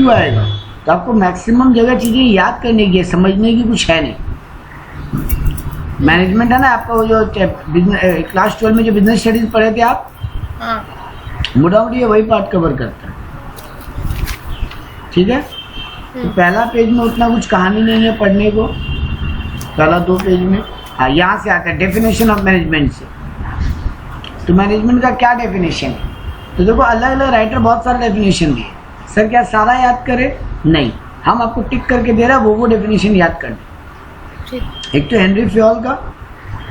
MCQ आएगा तो आपको मैक्सिमम जगह चीज़ें याद करने की है, समझने की कुछ है नहीं। मैनेजमेंट है ना आपका, वो जो क्लास 12 में जो बिजनेस स्टडीज पढ़े थे आप, मोटा मोटी ये वही पार्ट कवर करता है। ठीक है, तो पहला पेज में उतना कुछ कहानी नहीं है पढ़ने को, पहला 2 पेज में। हाँ, यहाँ से आता है डेफिनेशन ऑफ मैनेजमेंट से। तो मैनेजमेंट का क्या डेफिनेशन है, तो देखो अलग अलग राइटर बहुत सारे डेफिनेशन दिए। सर क्या सारा याद करें? नहीं, हम आपको टिक करके दे रहे हैं, वो डेफिनेशन याद करना। एक तो हेनरी फ्योल का,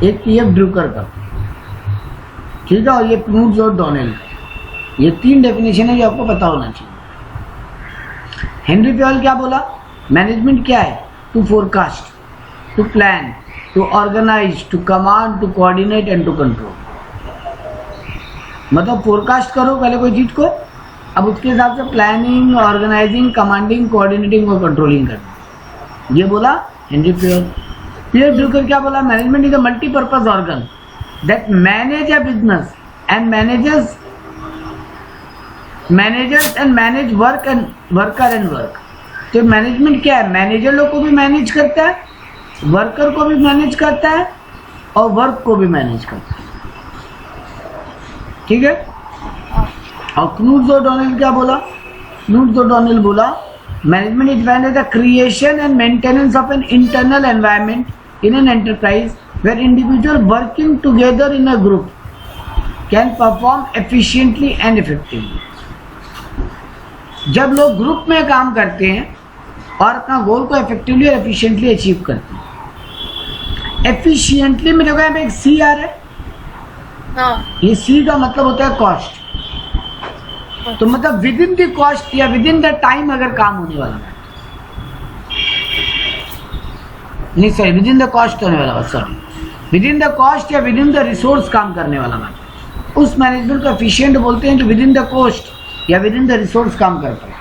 एक P.F. ड्रूकर का, ठीक है, और ये क्नूट और डोनेल का। ये 3 डेफिनेशन है जो आपको पता होना चाहिए। हेनरी फ्योल क्या बोला? मैनेजमेंट क्या है? To forecast, to plan, to organise, to command, to coordinate and to control. मतलब फोरकास्ट करो पहले कोई चीज को, अब उसके हिसाब से प्लानिंग, ऑर्गेनाइजिंग, कमांडिंग, कोऑर्डिनेटिंग और कंट्रोलिंग करना। ये बोला हेनरी फ्योल। P.F. ड्रूकर क्या बोला? Management is a multipurpose organ that manage a business and manage work and worker and work. तो मैनेजमेंट क्या है? मैनेजर लोग को भी मैनेज करता है, वर्कर को भी मैनेज करता है और वर्क को भी मैनेज करता है। ठीक है, और क्नूट ओ'डोनेल क्या बोला? क्नूट ओ'डोनेल बोला management is defined as the creation and maintenance of an internal environment in an enterprise where individual working together in a group can perform efficiently and effectively. जब लोग ग्रुप में काम करते हैं और अपना गोल को इफेक्टिवली और एफिशिएंटली अचीव करते हैं। एफिशिएंटली में देखो यहाँ पे एक सी आ रहा है, ये सी का मतलब होता है कॉस्ट। तो मतलब विद इन द कॉस्ट या विद इन द टाइम अगर काम होने वाला है, नहीं sorry, with in the cost होने वाला, sorry, with in the cost या विद इन द रिसोर्स काम करने वाला है, उस मैनेजमेंट को एफिशिएंट बोलते हैं जो विद इन द कॉस्ट या विद इन द रिसोर्स काम करता है।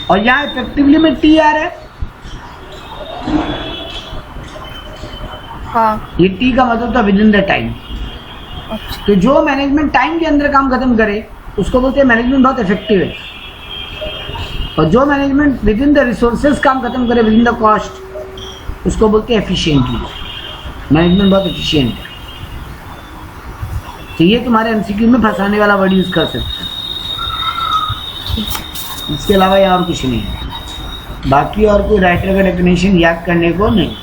और यहाँ इफेक्टिवली में टी आ रहा है। हाँ, ये टी का मतलब था विद इन द टाइम। तो जो मैनेजमेंट टाइम के अंदर काम खत्म करे उसको बोलते हैं मैनेजमेंट बहुत इफेक्टिव है, और जो management with in the resources काम खत्म करे विद इन द कॉस्ट उसको बोलते हैं एफिशिएंटली। मैनेजमेंट बहुत एफिशिएंट है। तो ये तुम्हारे एमसीक्यू में फंसाने वाला वर्ड यूज कर सकते हैं, इसके अलावा यहाँ और कुछ नहीं है। बाकी और कोई राइटर का डेफिनेशन याद करने को नहीं।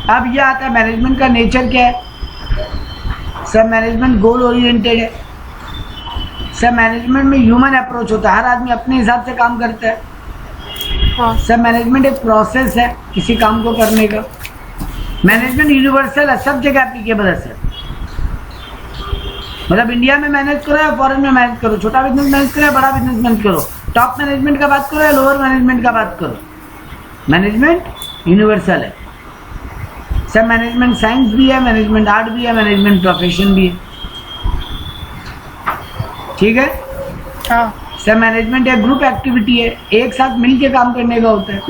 अब यह आता है मैनेजमेंट का नेचर क्या है। सब मैनेजमेंट गोल ओरिएंटेड है। सब मैनेजमेंट में ह्यूमन अप्रोच होता है, हर आदमी अपने हिसाब से काम करता है। सब मैनेजमेंट एक प्रोसेस है किसी काम को करने का। मैनेजमेंट यूनिवर्सल है, सब जगह एप्लीकेबल है सर। मतलब इंडिया में मैनेज करो या फॉरेन में मैनेज करो, छोटा बिजनेस मैनेज करो या बड़ा बिजनेस मैनेज करो, टॉप मैनेजमेंट का बात करो या लोअर मैनेजमेंट का बात करो, मैनेजमेंट यूनिवर्सल है। सब मैनेजमेंट साइंस भी है, मैनेजमेंट आर्ट भी है, मैनेजमेंट प्रोफेशन भी है। ठीक है, हाँ। सब मैनेजमेंट एक ग्रुप एक्टिविटी है, एक साथ मिलके काम करने का होता है।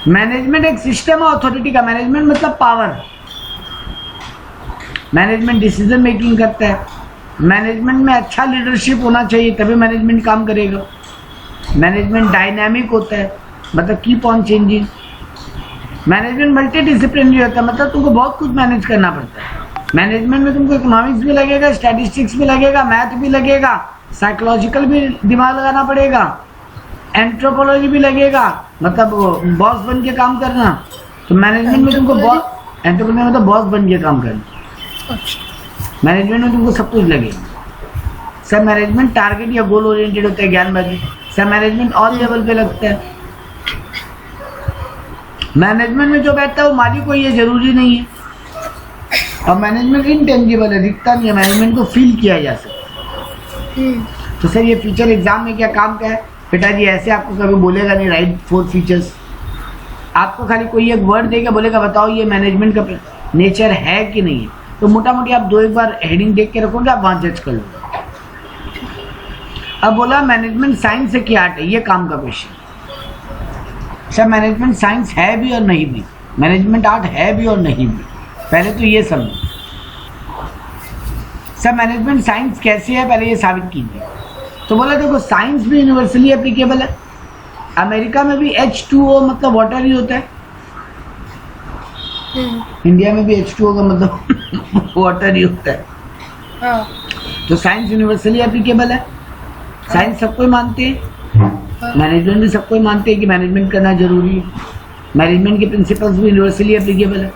मैनेजमेंट एक सिस्टम है अथॉरिटी का। मैनेजमेंट मतलब पावर। मैनेजमेंट डिसीजन मेकिंग करता है। मैनेजमेंट में अच्छा लीडरशिप होना चाहिए तभी मैनेजमेंट काम करेगा। मैनेजमेंट डायनामिक होता है, मतलब keep on changing. Management multi disciplinary होता है, मतलब तुमको बहुत कुछ मैनेज करना पड़ता है। मैनेजमेंट में तुमको इकोनॉमिक्स भी लगेगा, स्टैटिस्टिक्स भी लगेगा, मैथ भी लगेगा, साइकोलॉजिकल भी दिमाग लगाना पड़ेगा, एंथ्रोपोलॉजी भी लगेगा, मतलब बॉस बन के काम करना। तो मैनेजमेंट में तुमको एंथ्रोपोलॉजी मतलब बॉस बन के काम करना। मैनेजमेंट में तुमको सब कुछ लगेगा। सब मैनेजमेंट टारगेट या गोल ओरिएंटेड होता है, ज्ञानवर्धक। सब मैनेजमेंट ऑल लेवल पे लगता है। मैनेजमेंट में जो बैठता है वो मालिक को, ये जरूरी नहीं है। और मैनेजमेंट इनटेंजिबल है, दिखता नहीं है, मैनेजमेंट को फील किया जा सकता। तो सर ये फीचर एग्जाम में क्या काम का है? बेटा जी ऐसे आपको कभी बोलेगा नहीं राइट 4 फीचर्स। आपको खाली कोई एक वर्ड देगा, बोलेगा बताओ ये मैनेजमेंट का नेचर है कि नहीं है। तो मोटा मोटी आप 2 एक बार हेडिंग देख के रखोगे, आप वहां जज कर लो। अब बोला मैनेजमेंट साइंस है कि आर्ट है, ये काम का क्वेश्चन। सर मैनेजमेंट साइंस है भी और नहीं भी, मैनेजमेंट आर्ट है भी और नहीं भी। पहले तो ये समझो, सर मैनेजमेंट साइंस कैसी है, पहले ये साबित कीजिए। तो बोला देखो साइंस भी यूनिवर्सली एप्लीकेबल है। अमेरिका में भी H2O मतलब वाटर ही होता है, इंडिया में भी H2O का मतलब वाटर ही होता है। तो साइंस यूनिवर्सली एप्लीकेबल है, साइंस सबको मानते हैं, मैनेजमेंट भी सबको मानते हैं कि मैनेजमेंट करना जरूरी है। मैनेजमेंट के प्रिंसिपल्स भी यूनिवर्सली एप्लीकेबल है।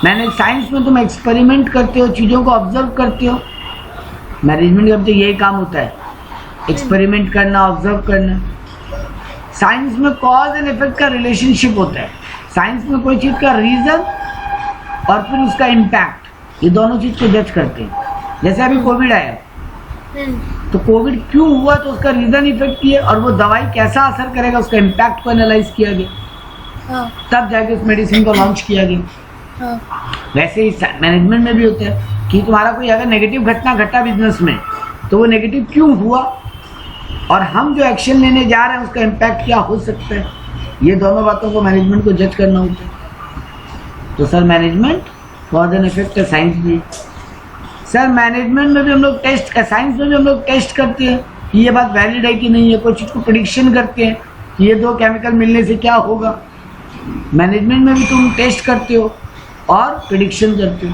मैंने साइंस में तुम एक्सपेरिमेंट करते हो, चीज़ों को ऑब्जर्व करते हो। मैनेजमेंट का तो यही काम होता है, एक्सपेरिमेंट करना, ऑब्जर्व करना। साइंस में कॉज एंड इफेक्ट का रिलेशनशिप होता है। साइंस में कोई चीज़ का रीज़न और फिर उसका इम्पैक्ट, ये दोनों चीज़ को जज करते हैं। जैसे अभी कोविड आया, तो कोविड क्यों हुआ, तो उसका रीज़न इफेक्ट किया, और वो दवाई कैसा असर करेगा उसका इम्पैक्ट को एनालाइज किया गया, तब जाके उस मेडिसिन को लॉन्च किया गया। वैसे ही मैनेजमेंट में भी होता है कि तुम्हारा कोई अगर नेगेटिव घटना घटा बिजनेस में, तो वो नेगेटिव क्यों हुआ और हम जो एक्शन लेने जा रहे हैं उसका इम्पैक्ट क्या हो सकता है। ये दोनों बातों को मैनेजमेंट को जज करना होता है। तो sir management cause and effect है, साइंस भी। सर मैनेजमेंट में भी हम लोग टेस्ट, साइंस में भी हम लोग टेस्ट करते हैं कि ये बात वैलिड है कि नहीं है। कोई चीज़ को प्रेडिक्शन करते हैं कि ये दो केमिकल मिलने से क्या होगा। मैनेजमेंट में भी तुम टेस्ट करते हो और प्रेडिक्शन करते हो।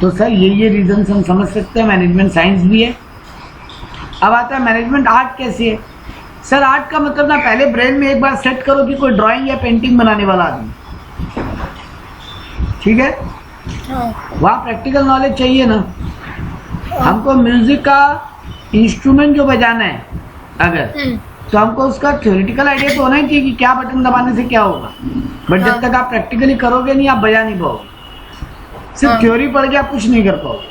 तो सर ये रीजन हम समझ सकते हैं, मैनेजमेंट साइंस भी है। अब आता है मैनेजमेंट आर्ट कैसी है। सर आर्ट का मतलब ना, पहले ब्रेन में एक बार सेट करो कि कोई ड्राइंग या पेंटिंग बनाने वाला आदमी, ठीक है, वहाँ प्रैक्टिकल नॉलेज चाहिए ना। हमको म्यूजिक का इंस्ट्रूमेंट जो बजाना है अगर, तो हमको उसका थ्योरेटिकल आइडिया तो होना ही चाहिए कि क्या बटन दबाने से क्या होगा। बट जब तक आप प्रैक्टिकली करोगे नहीं, आप बजा नहीं पाओगे। सिर्फ थ्योरी पढ़ के आप कुछ नहीं कर पाओगे,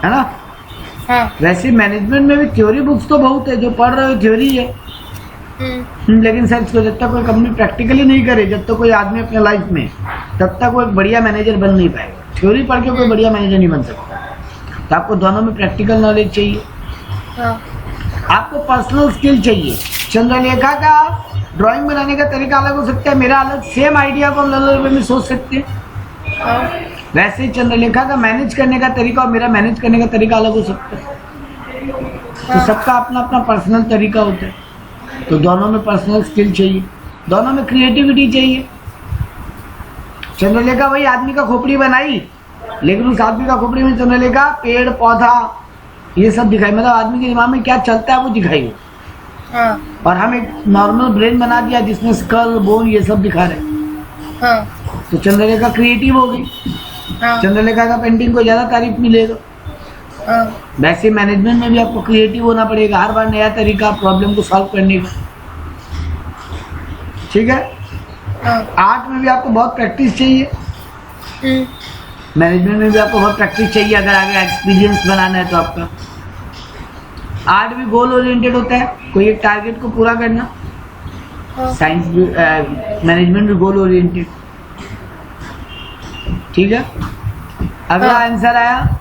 है ना। वैसे मैनेजमेंट में भी थ्योरी बुक्स तो बहुत है, जो पढ़ रहे हो थ्योरी है। लेकिन सर इसको जब तक कोई कंपनी प्रैक्टिकली नहीं करे, जब तक कोई आदमी अपने लाइफ में, तब तक वो एक बढ़िया मैनेजर बन नहीं पाएगा। थ्योरी पढ़ के कोई बढ़िया मैनेजर नहीं बन सकता। तो आपको दोनों में प्रैक्टिकल नॉलेज चाहिए। आपको पर्सनल स्किल चाहिए। चंद्रलेखा का ड्राइंग बनाने का तरीका अलग हो सकता है, मेरा अलग। सेम आइडिया को हम अलग वे में सोच सकते हैं। वैसे ही चंद्रलेखा का मैनेज करने का तरीका और मेरा मैनेज करने का तरीका अलग हो सकता है। तो सबका अपना अपना पर्सनल तरीका होता है। तो दोनों में पर्सनल स्किल चाहिए, दोनों में क्रिएटिविटी चाहिए। चंद्रलेखा वही आदमी का खोपड़ी बनाई, लेकिन उस आदमी का खोपड़ी में चंद्रलेखा पेड़ पौधा ये सब दिखाई, मतलब आदमी के दिमाग में क्या चलता है वो दिखाई। और हम एक नॉर्मल ब्रेन बना दिया जिसमें स्कल बोन ये सब दिखा रहे। तो चंद्रलेखा क्रिएटिव हो गई। चंद्रलेखा का पेंटिंग को ज्यादा तारीफ मिलेगा। वैसे मैनेजमेंट में भी आपको क्रिएटिव होना पड़ेगा, हर बार नया तरीका प्रॉब्लम को सॉल्व करने का, ठीक है। आर्ट में भी आपको बहुत प्रैक्टिस चाहिए, मैनेजमेंट में भी आपको बहुत प्रैक्टिस चाहिए अगर आगे एक्सपीरियंस बनाना है तो आपका। आर्ट भी गोल ओरिएंटेड होता है, कोई एक टारगेट को पूरा करना। साइंस भी, मैनेजमेंट भी गोल ओरिएंटेड, ठीक है। अगला आंसर आया,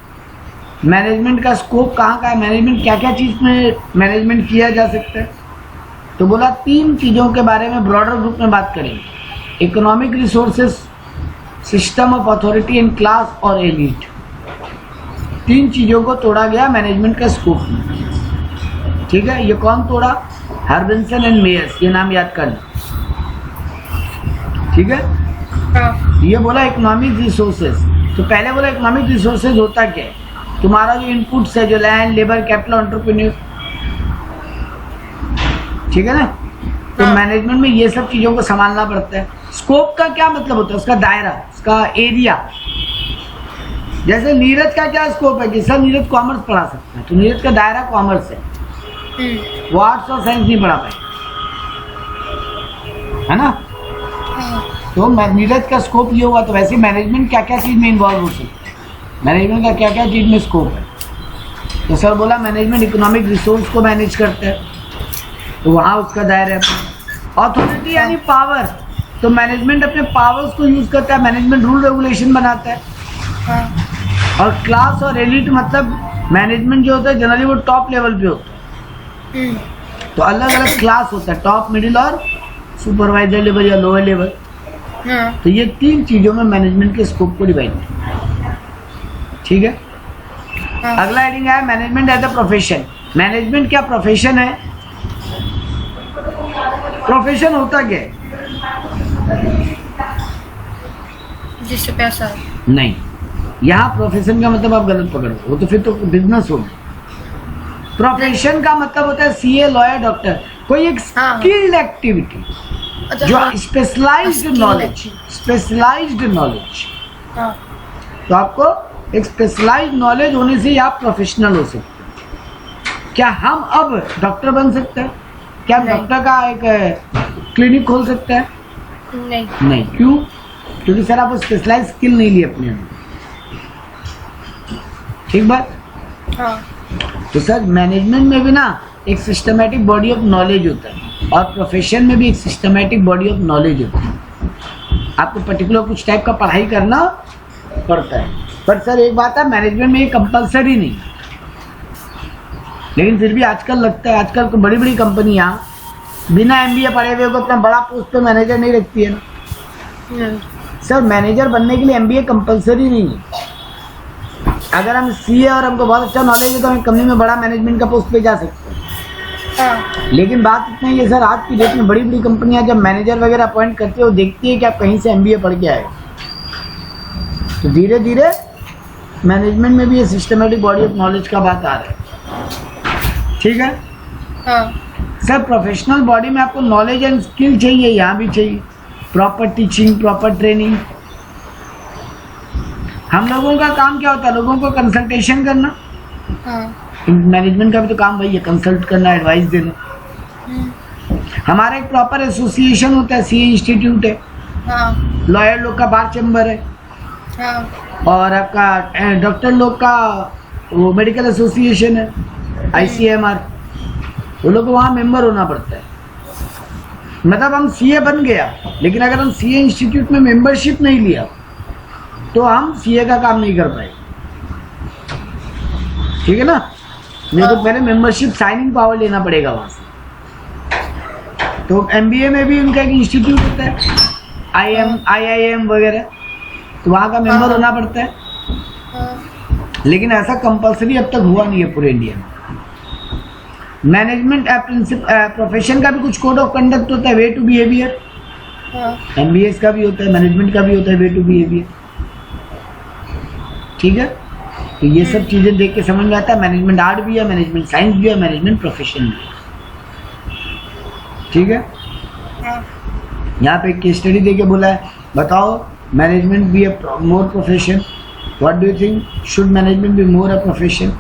मैनेजमेंट का स्कोप कहाँ का है, मैनेजमेंट क्या क्या चीज़ में मैनेजमेंट किया जा सकता है। तो बोला 3 चीज़ों के बारे में ब्रॉडर ग्रुप में बात करेंगे। Economic resources, system of authority and class और एलिट। 3 चीज़ों को तोड़ा गया मैनेजमेंट का स्कोप में, ठीक है। ये कौन तोड़ा, हर्बिन्सन एंड मेयर्स, ये नाम याद करना, ठीक है। ये बोला इकोनॉमिक रिसोर्सेज। तो पहले बोला इकोनॉमिक रिसोर्सेज होता क्या है, तुम्हारा जो इनपुट्स है, जो लैंड, लेबर, कैपिटल, एंटरप्रेन्योर, ठीक है ना। तो मैनेजमेंट में ये सब चीज़ों को संभालना पड़ता है। स्कोप का क्या मतलब होता है, उसका दायरा, उसका एरिया। जैसे नीरज का क्या स्कोप है कि सर नीरज कॉमर्स पढ़ा सकता है, तो नीरज का दायरा कॉमर्स है, वो आर्ट्स और साइंस नहीं पढ़ा पाए, है ना। तो नीरज का स्कोप ये हुआ। तो वैसे मैनेजमेंट क्या क्या चीज़ में इन्वॉल्व हो सकती है, मैनेजमेंट का क्या क्या चीज़ में स्कोप है। तो सर बोला मैनेजमेंट इकोनॉमिक रिसोर्स को मैनेज करता है, तो वहाँ उसका दायरा है। अथॉरिटी यानी पावर, तो मैनेजमेंट अपने पावर्स को यूज़ करता है, मैनेजमेंट रूल रेगुलेशन बनाता है। और क्लास और एलिट मतलब मैनेजमेंट जो होता है जनरली वो टॉप लेवल पे होता है। तो अलग अलग क्लास होता है, टॉप, मिडिल और सुपरवाइजर लेवल या लोअर लेवल। तो ये 3 चीज़ों में मैनेजमेंट के स्कोप को डिवाइड किया। ठीक है। अगला हेडिंग है management as a profession. Management क्या प्रोफेशन है? प्रोफेशन होता क्या है? जिससे पैसा नहीं, यहाँ प्रोफेशन का मतलब आप गलत पकड़ रहे हो, वो तो फिर तो बिजनेस हो गया। प्रोफेशन का मतलब होता है सीए, लॉयर, डॉक्टर, कोई एक स्किल्ड एक्टिविटी जो स्पेशलाइज्ड नॉलेज, स्पेशलाइज्ड नॉलेज। तो आपको एक स्पेशलाइज्ड नॉलेज होने से ही आप प्रोफेशनल हो सकते हैं। क्या हम अब डॉक्टर बन सकते हैं? क्या हम डॉक्टर का एक क्लिनिक खोल सकते हैं? नहीं। क्यों? क्योंकि सर आप स्पेशलाइज्ड स्किल नहीं लिए अपने अंदर। ठीक बात? हाँ। तो सर मैनेजमेंट में भी ना एक सिस्टमैटिक बॉडी ऑफ नॉलेज होता है और प्रोफेशन में भी एक सिस्टमैटिक बॉडी ऑफ नॉलेज होता है। आपको पर्टिकुलर कुछ टाइप का पढ़ाई करना पड़ता है। पर सर एक बात है, मैनेजमेंट में ये कंपलसरी नहीं है, लेकिन फिर भी आजकल लगता है, आजकल तो बड़ी बड़ी कंपनियां बिना एमबीए पढ़े हुए को अपना बड़ा पोस्ट पे मैनेजर नहीं रखती है ना। सर मैनेजर बनने के लिए एमबीए कंपलसरी नहीं है। अगर हम सीए और हमको बहुत अच्छा नॉलेज है तो हम कंपनी में बड़ा मैनेजमेंट का पोस्ट पे जा सकते हैं। लेकिन बात इतना ही है सर, आज की डेट में बड़ी बड़ी कंपनियां जब मैनेजर वगैरह अपॉइंट करती है वो देखती है कि आप कहीं से एमबीए पढ़ के आए। तो धीरे धीरे मैनेजमेंट में भी ये सिस्टमैटिक बॉडी ऑफ नॉलेज का बात आ रहा है। ठीक है। सर प्रोफेशनल बॉडी में आपको नॉलेज एंड स्किल चाहिए, यहाँ भी चाहिए प्रॉपर टीचिंग, प्रॉपर ट्रेनिंग। हम लोगों का काम क्या होता है? लोगों को कंसल्टेशन करना। मैनेजमेंट का भी तो काम वही है, कंसल्ट करना, एडवाइस देना। हमारा एक प्रॉपर एसोसिएशन होता है, सीए इंस्टीट्यूट है, लॉयर लोग का बार चैम्बर है, और आपका डॉक्टर लोग का वो मेडिकल एसोसिएशन है, आईसीएमआर। वो लोग को वहाँ मेंबर होना पड़ता है। मतलब हम सीए बन गया, लेकिन अगर हम सीए इंस्टीट्यूट में मेंबरशिप नहीं लिया तो हम सीए का काम नहीं कर पाए। ठीक है ना? नहीं तो पहले मेंबरशिप साइनिंग पावर लेना पड़ेगा वहां से। तो एमबीए में भी उनका एक इंस्टीट्यूट होता है, आईआईएम वगैरह, तो वहाँ का मेंबर होना पड़ता है। लेकिन ऐसा कंपलसरी अब तक हुआ नहीं है पूरे इंडिया में। मैनेजमेंट प्रोफेशन का भी कुछ कोड ऑफ कंडक्ट होता है, वे टू बिहेवियर। एमबीएस का भी होता है, मैनेजमेंट का भी होता है वे टू बिहेवियर। ठीक है। तो ये सब चीजें देख के समझ में आता है मैनेजमेंट आर्ट भी है, मैनेजमेंट साइंस भी है, मैनेजमेंट प्रोफेशन भी है। ठीक है। यहाँ पे केस स्टडी देके बोला है, बताओ management be a more profession, what do you think, should management be more a profession.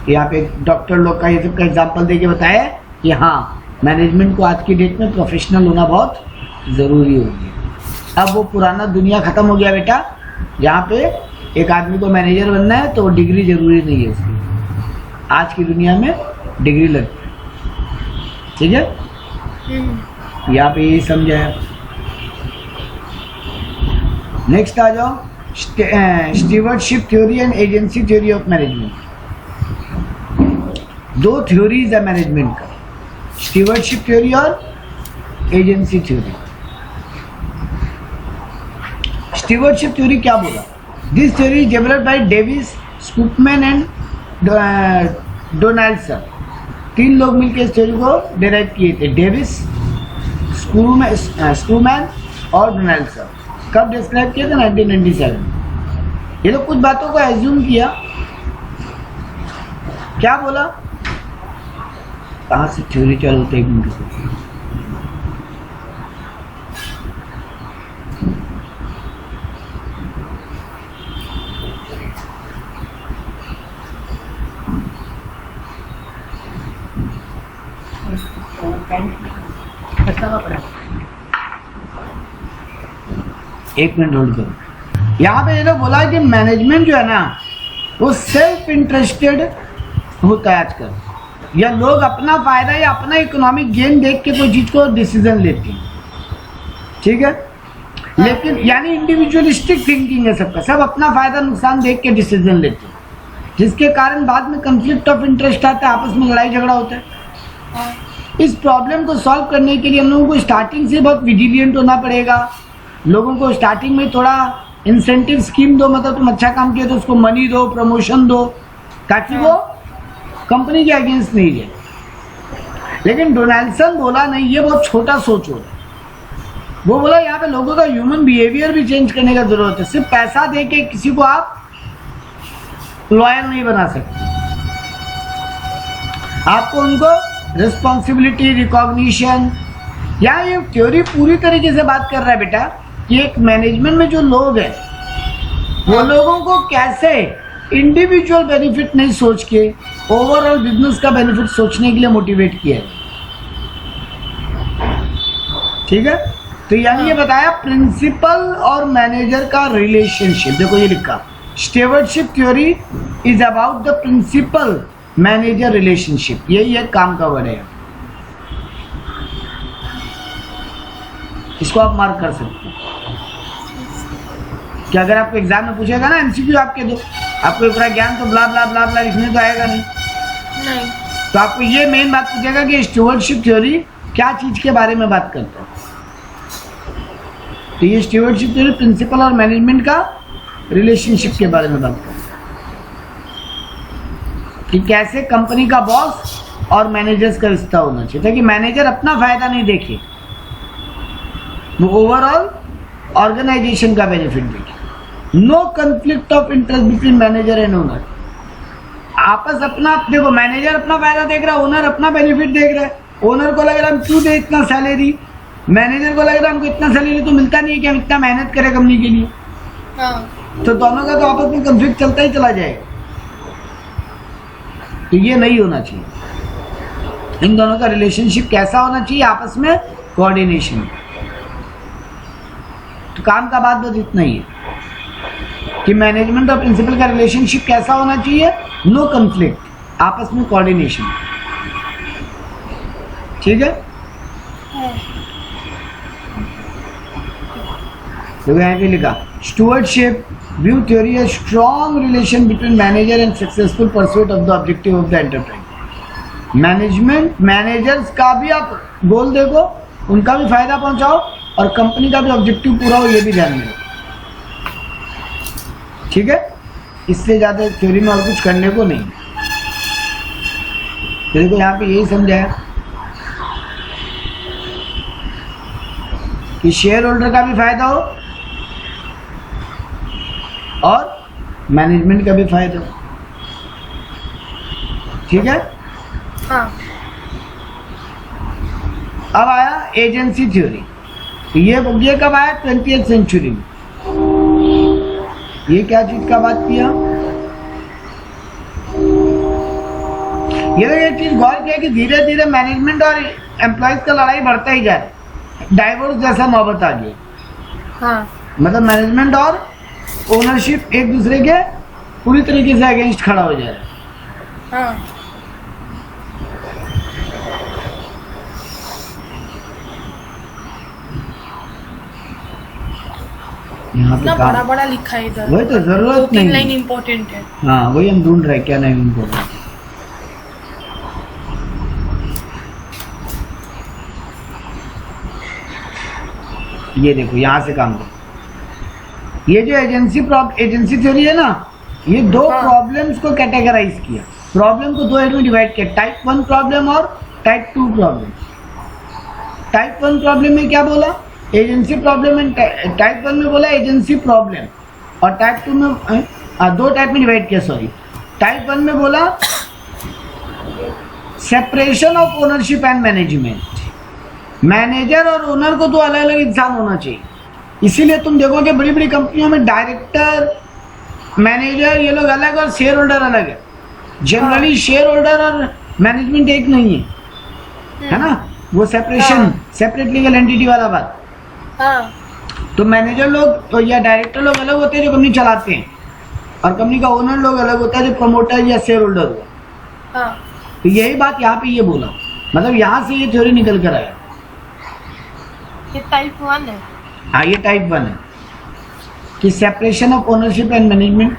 यहाँ पे डॉक्टर लोग का ये सब का एग्जाम्पल देके बताया कि हाँ मैनेजमेंट को आज की डेट में प्रोफेशनल होना बहुत ज़रूरी हो गया। अब वो पुराना दुनिया ख़त्म हो गया बेटा, जहाँ पे एक आदमी को मैनेजर बनना है तो डिग्री जरूरी नहीं है उसकी। आज की दुनिया में डिग्री लगती है। ठीक है। यहाँ पे यही समझाया। नेक्स्ट आ जाओ, stewardship theory and agency theory of management. दो थ्योरीज है मैनेजमेंट का, स्टीवर्डशिप थ्योरी और एजेंसी थ्योरी। स्टीवर्डशिप थ्योरी क्या बोला? This theory is developed by Davis, Schoorman and Donaldson. तीन लोग मिलकर इस थ्योरी को डेराइव किए थे, डेविस, स्कूमैन और डोनाल्डसन। कब डिस्क्राइब किया था? 1997। ये लोग कुछ बातों को एज्यूम किया। क्या बोला? कहाँ से थ्योरी चालू होता है? एक मिनट को एक मिनट होल्ड करो। यहाँ पे ये लोग बोला कि मैनेजमेंट जो है ना वो सेल्फ इंटरेस्टेड होता है आजकल, या लोग अपना फायदा या अपना इकोनॉमिक गेन देख के कोई चीज को डिसीजन लेते हैं। ठीक है। लेकिन यानी इंडिविजुअलिस्टिक थिंकिंग है सबका, सब अपना फायदा नुकसान देख के डिसीजन लेते हैं, जिसके कारण बाद में कंफ्लिक्ट ऑफ इंटरेस्ट आता है, आपस में लड़ाई झगड़ा होता है। इस प्रॉब्लम को सॉल्व करने के लिए हम लोगों को स्टार्टिंग से बहुत विजिलियंट होना पड़ेगा। लोगों को स्टार्टिंग में थोड़ा इंसेंटिव स्कीम दो, मतलब तुम अच्छा काम किया तो उसको मनी दो, प्रमोशन दो, ताकि वो कंपनी के अगेंस्ट नहीं जाए। लेकिन डोनाल्डसन बोला नहीं, ये बहुत छोटा सोच हो रहा है। वो बोला यहाँ पे लोगों का ह्यूमन बिहेवियर भी चेंज करने का जरूरत है। सिर्फ पैसा दे के किसी को आप लॉयल नहीं बना सकते। आपको उनको रिस्पॉन्सिबिलिटी, रिकॉग्निशन, यहाँ ये थ्योरी पूरी तरीके से बात कर रहा है बेटा कि एक मैनेजमेंट में जो लोग हैं वो लोगों को कैसे इंडिविजुअल बेनिफिट नहीं सोच के ओवरऑल बिजनेस का बेनिफिट सोचने के लिए मोटिवेट किया है। ठीक है, तो यानी ये बताया प्रिंसिपल और मैनेजर का रिलेशनशिप। देखो ये लिखा, stewardship theory is about the principal manager relationship. यही एक काम का वर्ड है, इसको आप मार्क कर सकते हो कि अगर आपको एग्जाम में पूछेगा ना एमसीक्यू आपके दो, आपको पूरा ज्ञान तो ब्ला ब्ला ब्ला ब्ला लिखने तो आएगा नहीं, तो आपको ये मेन बात पूछेगा कि स्टीवर्डशिप थ्योरी क्या चीज के बारे में बात करता है। तो ये स्टीवर्डशिप थ्योरी प्रिंसिपल और मैनेजमेंट का रिलेशनशिप के बारे में बात करता है कि कैसे कंपनी का बॉस और मैनेजर्स का रिश्ता होना चाहिए ताकि मैनेजर अपना फायदा नहीं देखे, वो ओवरऑल ऑर्गेनाइजेशन का बेनिफिट देखे। No conflict of interest between manager and owner. आपस अपना, देखो मैनेजर अपना फायदा देख रहा है, ओनर अपना बेनिफिट देख रहा है। ओनर को लग रहा है हम क्यों दे इतना सैलरी, मैनेजर को लग रहा है हमको इतना सैलरी तो मिलता नहीं है कि हम इतना मेहनत करें कंपनी के लिए। तो दोनों का तो आपस में कन्फ्लिक्ट चलता ही चला जाएगा। तो ये नहीं होना चाहिए। इन दोनों का रिलेशनशिप कैसा होना चाहिए, आपस में कोऑर्डिनेशन। तो काम का बात बस इतना ही है कि मैनेजमेंट और प्रिंसिपल का रिलेशनशिप कैसा होना चाहिए, नो कन्फ्लिक्ट, आपस में कोऑर्डिनेशन। ठीक है, तो यहाँ पे लिखा स्टूवर्डशिप व्यू थ्योरी है strong relation between manager and successful pursuit of the objective of the enterprise. Management, managers का भी आप गोल देखो, उनका भी फायदा पहुंचाओ और कंपनी का भी ऑब्जेक्टिव पूरा हो, ये भी ध्यान में रखो। ठीक है, इससे ज्यादा थ्योरी में और कुछ करने को नहीं। तो देखो यहाँ पे यही समझाया कि शेयर होल्डर का भी फायदा हो और मैनेजमेंट का भी फायदा हो। ठीक है, हाँ। अब आया एजेंसी थ्योरी। ये कब आया, 20th सेंचुरी में। ये क्या चीज का बात किया, ये एक चीज गौर किया कि धीरे धीरे मैनेजमेंट और एम्प्लॉयज का लड़ाई बढ़ता ही जा रहा है, डाइवोर्स जैसा नौबत आ गई। हाँ। मतलब मैनेजमेंट और ओनरशिप एक दूसरे के पूरी तरीके से अगेंस्ट खड़ा हो जा रहा है। हाँ। यहाँ पे इतना बड़ा बड़ा लिखा है इधर, वही तो जरूरत नहीं, लाइन इम्पोर्टेंट है। हाँ वही हम ढूंढ रहे हैं, क्या नहीं इम्पोर्टेंट। ये देखो यहाँ से काम करो। ये जो एजेंसी थ्योरी है ना, ये दो प्रॉब्लम्स को कैटेगराइज किया। प्रॉब्लम को दो में डिवाइड किया, टाइप 1 प्रॉब्लम और टाइप 2 प्रॉब्लम। टाइप 1 प्रॉब्लम में क्या बोला, एजेंसी प्रॉब्लम एंड टाइप 1 में बोला एजेंसी प्रॉब्लम, और टाइप 2 में दो टाइप में डिवाइड किया। सॉरी, टाइप 1 में बोला separation of ownership and management. Manager और ओनर को तो अलग अलग इंसान होना चाहिए। इसीलिए तुम देखोगे बड़ी बड़ी कंपनियों में डायरेक्टर, मैनेजर ये लोग अलग और शेयर होल्डर अलग है। जनरली शेयर होल्डर और मैनेजमेंट एक नहीं है ना, वो सेपरेशन, सेपरेट लीगल एंटिटी वाला बात। हाँ। तो मैनेजर लोग तो या डायरेक्टर लोग अलग होते हैं जो कंपनी चलाते हैं, और कंपनी का ओनर लोग अलग होता है जो प्रमोटर या शेयर होल्डर हुआ। हाँ। तो यही बात यहाँ पे ये बोला, मतलब यहाँ से ये थ्योरी निकल कर आया। ये टाइप 1 है। हाँ ये टाइप 1 है कि separation of ownership and management.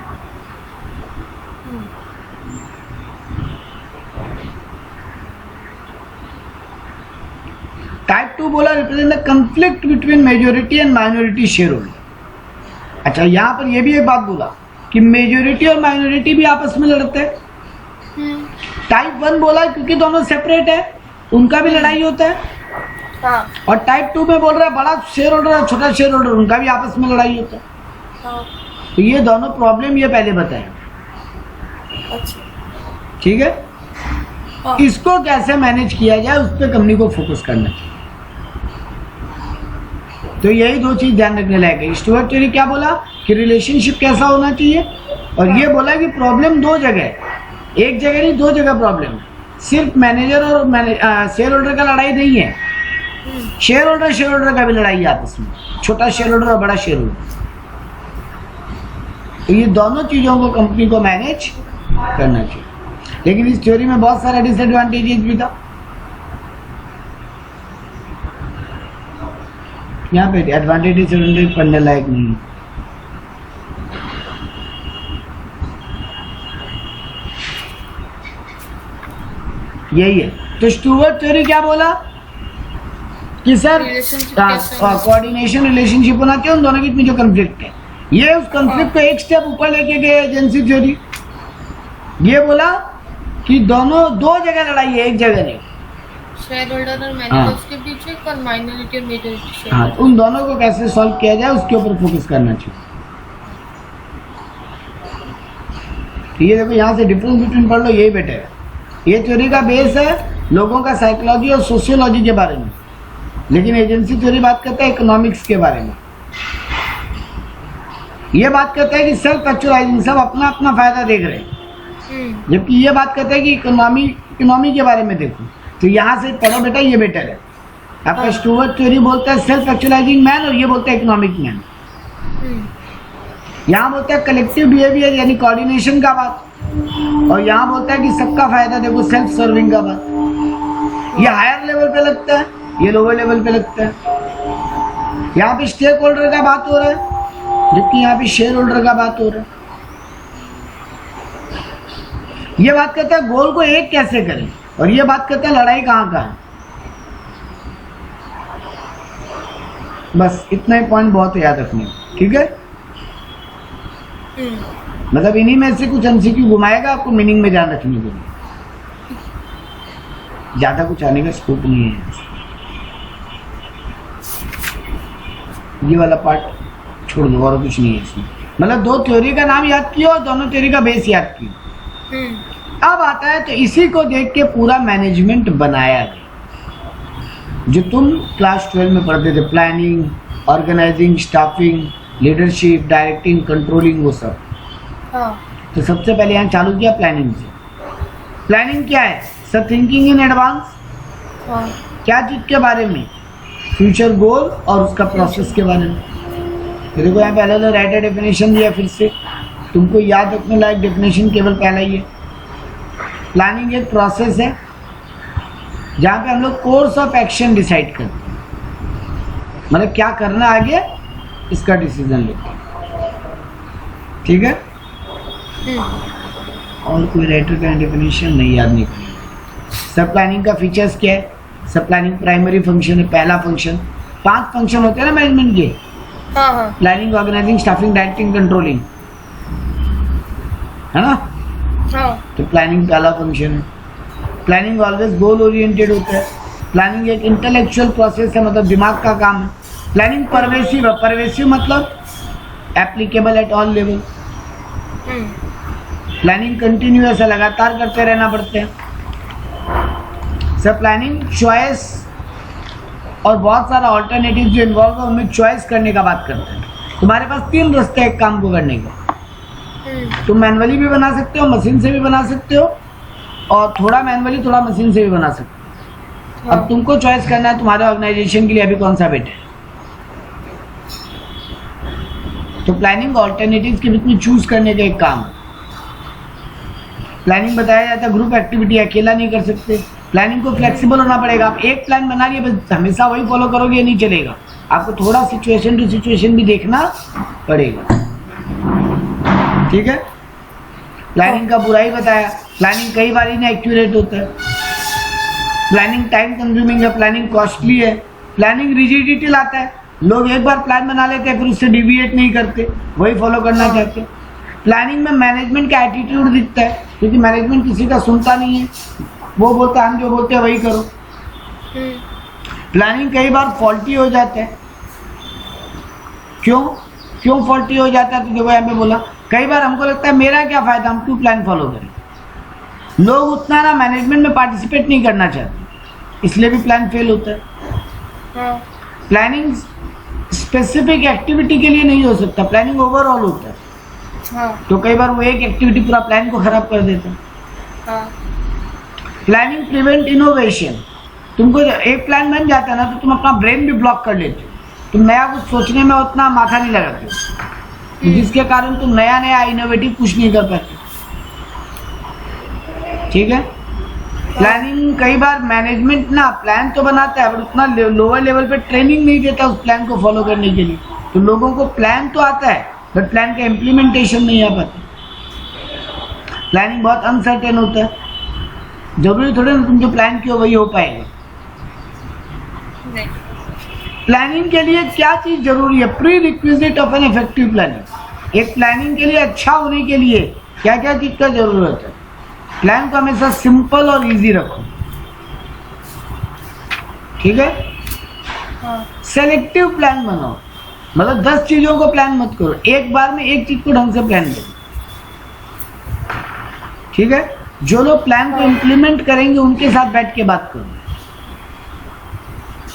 Type 2 बोला represent the conflict between majority and minority share holder. अच्छा अच्छा, यहाँ पर ये भी एक बात बोला कि मेजोरिटी और माइनॉरिटी भी आपस में लड़ते हैं। टाइप 1 बोला क्योंकि दोनों सेपरेट है, उनका भी लड़ाई होता है। हाँ और टाइप 2 में बोल रहा है बड़ा शेयर होल्डर और छोटा शेयर होल्डर, उनका भी आपस में लड़ाई होता है। हाँ। तो ये दोनों प्रॉब्लम ये पहले बताया, अच्छा। ठीक है। हाँ। इसको कैसे मैनेज किया जाए उस पर कंपनी को फोकस करना चाहिए। तो यही दो चीज ध्यान रखने लायक है। स्टुअर्ट थ्योरी क्या बोला कि रिलेशनशिप कैसा होना चाहिए, और ये बोला कि प्रॉब्लम दो जगह है, एक जगह नहीं दो जगह प्रॉब्लम है। सिर्फ मैनेजर और शेयर होल्डर का लड़ाई नहीं है, शेयर होल्डर का भी लड़ाई है आपस में, छोटा शेयर होल्डर और बड़ा शेयर होल्डर। तो ये दोनों चीजों को कंपनी को मैनेज करना चाहिए। लेकिन इस थ्योरी में बहुत सारा डिसएडवांटेजेस भी था। यहाँ पे एडवांटेज पढ़ने लायक नहीं है। यही है। तो स्टुअर्ट थ्योरी क्या बोला कि सर कोऑर्डिनेशन रिलेशनशिप होना चाहिए उन दोनों के बीच में जो कंफ्लिक्ट है। ये उस कंफ्लिक्ट को एक स्टेप ऊपर लेके गए एजेंसी थ्योरी। ये बोला कि दोनों दो जगह लड़ाई है, एक जगह नहीं। शेयर होल्डर और मैनेजर्स के बीच एक और माइनॉरिटी और मेजॉरिटी शेयर। हाँ, उन दोनों को कैसे सॉल्व किया जाए उसके ऊपर फोकस करना चाहिए। ये देखो यहाँ से डिफरेंस बिटवीन पढ़ लो, यही बेटर है। ये थ्योरी का बेस है लोगों का साइकोलॉजी और सोशियोलॉजी के बारे में, लेकिन एजेंसी थ्योरी बात करता है इकोनॉमिक्स के बारे में। ये बात करता है कि सेल्फ एक्चुअलाइजिंग, सब अपना अपना फायदा देख रहे हैं, जबकि ये बात करता है कि इकोनॉमी के बारे में देखो। तो यहाँ से पढ़ो बेटा, ये बेटर है। आपका स्टुअर्ट थ्योरी बोलता है सेल्फ एक्चुअलाइजिंग मैन, और ये बोलता है इकोनॉमिक मैन। यहाँ बोलता है कलेक्टिव बिहेवियर यानी कोऑर्डिनेशन का बात, और यहाँ बोलता है कि सबका फायदा देखो, सेल्फ सर्विंग का बात। ये हायर लेवल पे लगता है, ये लोअर लेवल पे लगता है। यहाँ पे स्टेक होल्डर का बात हो रहा है, जबकि यहाँ पे शेयर होल्डर का बात हो रहा है। ये बात करता है गोल को एक कैसे करें, और ये बात करता है लड़ाई कहाँ का है। बस इतना ही पॉइंट बहुत याद रखने, ठीक है। मतलब इन्हीं में से कुछ एमसीक्यू घुमाएगा, आपको मीनिंग में ध्यान रखने के लिए, ज्यादा कुछ आने का स्कोप नहीं है। ये वाला पार्ट छोड़ दो, और कुछ नहीं है इसमें। मतलब दो थ्योरी का नाम याद किया और दोनों थ्योरी का बेस याद किया। अब आता है तो इसी को देख के पूरा मैनेजमेंट बनाया गया जो तुम क्लास 12 में पढ़ते थे, planning, organising, staffing, leadership, directing, controlling, वो सब। तो सबसे पहले यहाँ चालू किया प्लानिंग से। प्लानिंग क्या है सर? Thinking in advance. क्या चीज के बारे में? फ्यूचर गोल और उसका प्रोसेस के बारे में। तो देखो यहाँ पहले तो राइटर डेफिनेशन दिया, फिर से तुमको याद रखने लायक डेफिनेशन केवल पहला ही है। प्लानिंग एक प्रोसेस है जहाँ पे हम लोग कोर्स ऑफ एक्शन डिसाइड करते हैं, मतलब क्या करना आगे इसका डिसीजन लेते हैं, ठीक है। और कोई राइटर का डेफिनेशन नहीं, याद नहीं करेंगे। सब प्लानिंग का फीचर्स क्या है? सब प्लानिंग प्राइमरी फंक्शन है, पहला फंक्शन। 5 फंक्शन होते हैं ना मैनेजमेंट के, planning, organising, staffing, directing, controlling, है ना। तो प्लानिंग पहला फंक्शन है। प्लानिंग ऑलवेज गोल ओरिएंटेड होता है। प्लानिंग एक इंटेलेक्चुअल प्रोसेस है, मतलब दिमाग का काम है। प्लानिंग परवेसिव है, परवेसिव मतलब applicable at all level. Planning continuous है, लगातार करते रहना पड़ते हैं। सब प्लानिंग चॉइस और बहुत सारा ऑल्टरनेटिव जो इन्वॉल्व है उनमें चॉइस करने का बात करते हैं। तुम्हारे पास 3 रास्ते एक काम को करने का। तुम मैनुअली भी बना सकते हो, मशीन से भी बना सकते हो, और थोड़ा मैनुअली थोड़ा मशीन से भी बना सकते हो। अब तुमको चॉइस करना है तुम्हारे ऑर्गेनाइजेशन के लिए अभी कौन सा बेटर है। तो प्लानिंग ऑल्टरनेटिव्स के बीच में चूज करने का एक काम है। प्लानिंग बताया जाता है ग्रुप एक्टिविटी, अकेला नहीं कर सकते। प्लानिंग को फ्लेक्सिबल होना पड़ेगा। आप एक प्लान बना लिए बस हमेशा वही फॉलो करोगे, ये नहीं चलेगा। आपको थोड़ा सिचुएशन टू सिचुएशन भी देखना पड़ेगा, ठीक है। प्लानिंग का बुराई बताया, प्लानिंग कई बार इन्हें एक्यूरेट होता है। प्लानिंग टाइम कंज्यूमिंग है, प्लानिंग कॉस्टली है, प्लानिंग रिजिडिटी लाता है। लोग एक बार प्लान बना लेते हैं फिर उससे डिविएट नहीं करते, वही फॉलो करना चाहते हैं। प्लानिंग में मैनेजमेंट का एटीट्यूड दिखता है, क्योंकि मैनेजमेंट किसी का सुनता नहीं है, वो बोलता है हम जो बोलते हैं वही करो। प्लानिंग कई बार फॉल्टी हो जाता है। क्यों फॉल्टी हो जाता है? तो देखो यहाँ पे बोला, कई बार हमको लगता है मेरा क्या फायदा, हम क्यों प्लान फॉलो करें। लोग उतना ना मैनेजमेंट में पार्टिसिपेट नहीं करना चाहते, इसलिए भी प्लान फेल होता है। प्लानिंग स्पेसिफिक एक्टिविटी के लिए नहीं हो सकता, प्लानिंग ओवरऑल होता है। तो कई बार वो एक एक्टिविटी पूरा प्लान को खराब कर देता है। Planning prevent innovation. तुमको एक प्लान बन जाता है ना, तो तुम अपना ब्रेन भी ब्लॉक कर लेते हो, तुम नया कुछ सोचने में उतना माथा नहीं लगाते हो, जिसके कारण तुम नया इनोवेटिव कुछ नहीं कर पाते। ठीक है। प्लानिंग कई बार मैनेजमेंट ना प्लान तो बनाता है, पर उतना लोअर लेवल पे ट्रेनिंग नहीं देता उस प्लान को फॉलो करने के लिए। तो लोगों को प्लान तो आता है, बट प्लान का इम्प्लीमेंटेशन नहीं आ पाता। प्लानिंग बहुत अनसर्टेन होता है, जरूरी थोड़ी ना तुम जो प्लान किया वही हो पाएगा। प्लानिंग के लिए क्या चीज जरूरी है? Pre requisite of an effective planning. एक प्लानिंग के लिए अच्छा होने के लिए क्या क्या चीज का जरूरत है? प्लान को हमेशा सिंपल और इजी रखो। ठीक है। सेलेक्टिव प्लान बनाओ, मतलब 10 चीजों को प्लान मत करो, एक बार में एक चीज को ढंग से प्लान करो। ठीक है। जो लोग प्लान को इम्प्लीमेंट करेंगे उनके साथ बैठ के बात करो।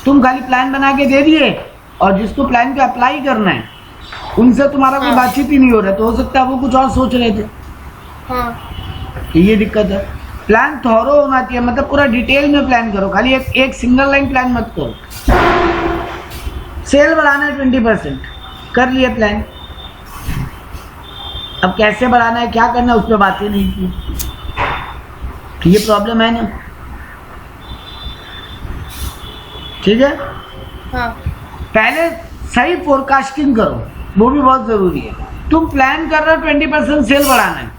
तुम खाली प्लान बना के दे दिए और जिसको प्लान को अप्लाई करना है उनसे तुम्हारा कोई बातचीत ही नहीं हो रहा, तो हो सकता है वो कुछ और सोच रहे थे। ये दिक्कत है। प्लान थॉरो होना चाहिए, मतलब पूरा डिटेल में प्लान करो, खाली एक सिंगल लाइन प्लान मत करो। सेल बढ़ाना है 20%, कर लिए प्लान, अब कैसे बढ़ाना है क्या करना है उस पर बात ही नहीं की। तो ये प्रॉब्लम है ना। ठीक है। पहले सही फोरकास्टिंग करो, वो भी बहुत जरूरी है। तुम प्लान कर रहे हो 20% सेल बढ़ाना है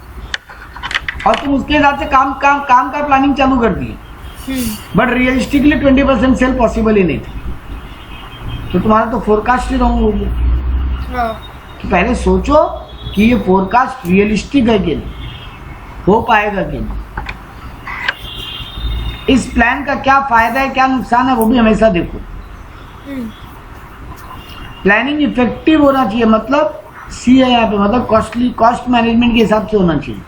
और तुम उसके हिसाब से काम का प्लानिंग चालू कर दिए, बट रियलिस्टिकली 20% सेल पॉसिबल ही नहीं थी, तो तुम्हारा तो फोरकास्ट ही रॉन्ग हो गया। तो पहले सोचो कि ये फोरकास्ट रियलिस्टिक है कि नहीं, हो पाएगा कि नहीं, इस प्लान का क्या फायदा है क्या नुकसान है वो भी हमेशा देखो। प्लानिंग इफेक्टिव होना चाहिए, मतलब सी है यहाँ पे, मतलब कॉस्ट मैनेजमेंट के हिसाब से होना चाहिए।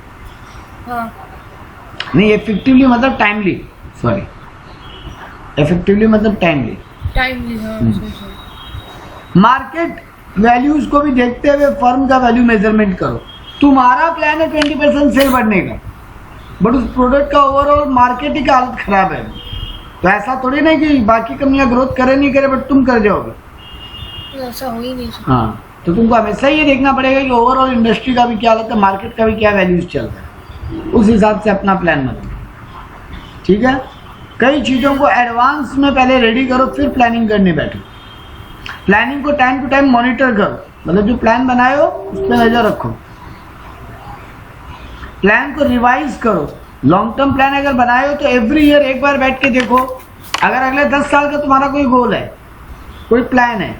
नहीं, इफेक्टिवली मतलब टाइमली, सॉरी, इफेक्टिवली मतलब टाइमली। मार्केट वैल्यूज को भी देखते हुए फर्म का वैल्यू मेजरमेंट करो। तुम्हारा प्लान है 20% सेल बढ़ने का, बट उस प्रोडक्ट का ओवरऑल मार्केट की हालत खराब है, तो ऐसा थोड़ी ना कि बाकी कंपनियां ग्रोथ करे नहीं करे बट तुम कर जाओगे, ऐसा हो ही नहीं सकता। हाँ, तो तुमको हमेशा ये देखना पड़ेगा कि ओवरऑल इंडस्ट्री का भी क्या हालत है, मार्केट का भी क्या वैल्यूज चल रहा है, उस हिसाब से अपना प्लान बनाओ। ठीक है। कई चीज़ों को एडवांस में पहले रेडी करो, फिर प्लानिंग करने बैठो। प्लानिंग को टाइम टू टाइम मॉनिटर करो, मतलब जो प्लान बनाए हो उस पर नजर रखो। प्लान को रिवाइज करो। लॉन्ग टर्म प्लान अगर बनाए हो तो एवरी ईयर एक बार बैठ के देखो। अगर अगले 10 साल का तुम्हारा कोई गोल है, कोई प्लान है,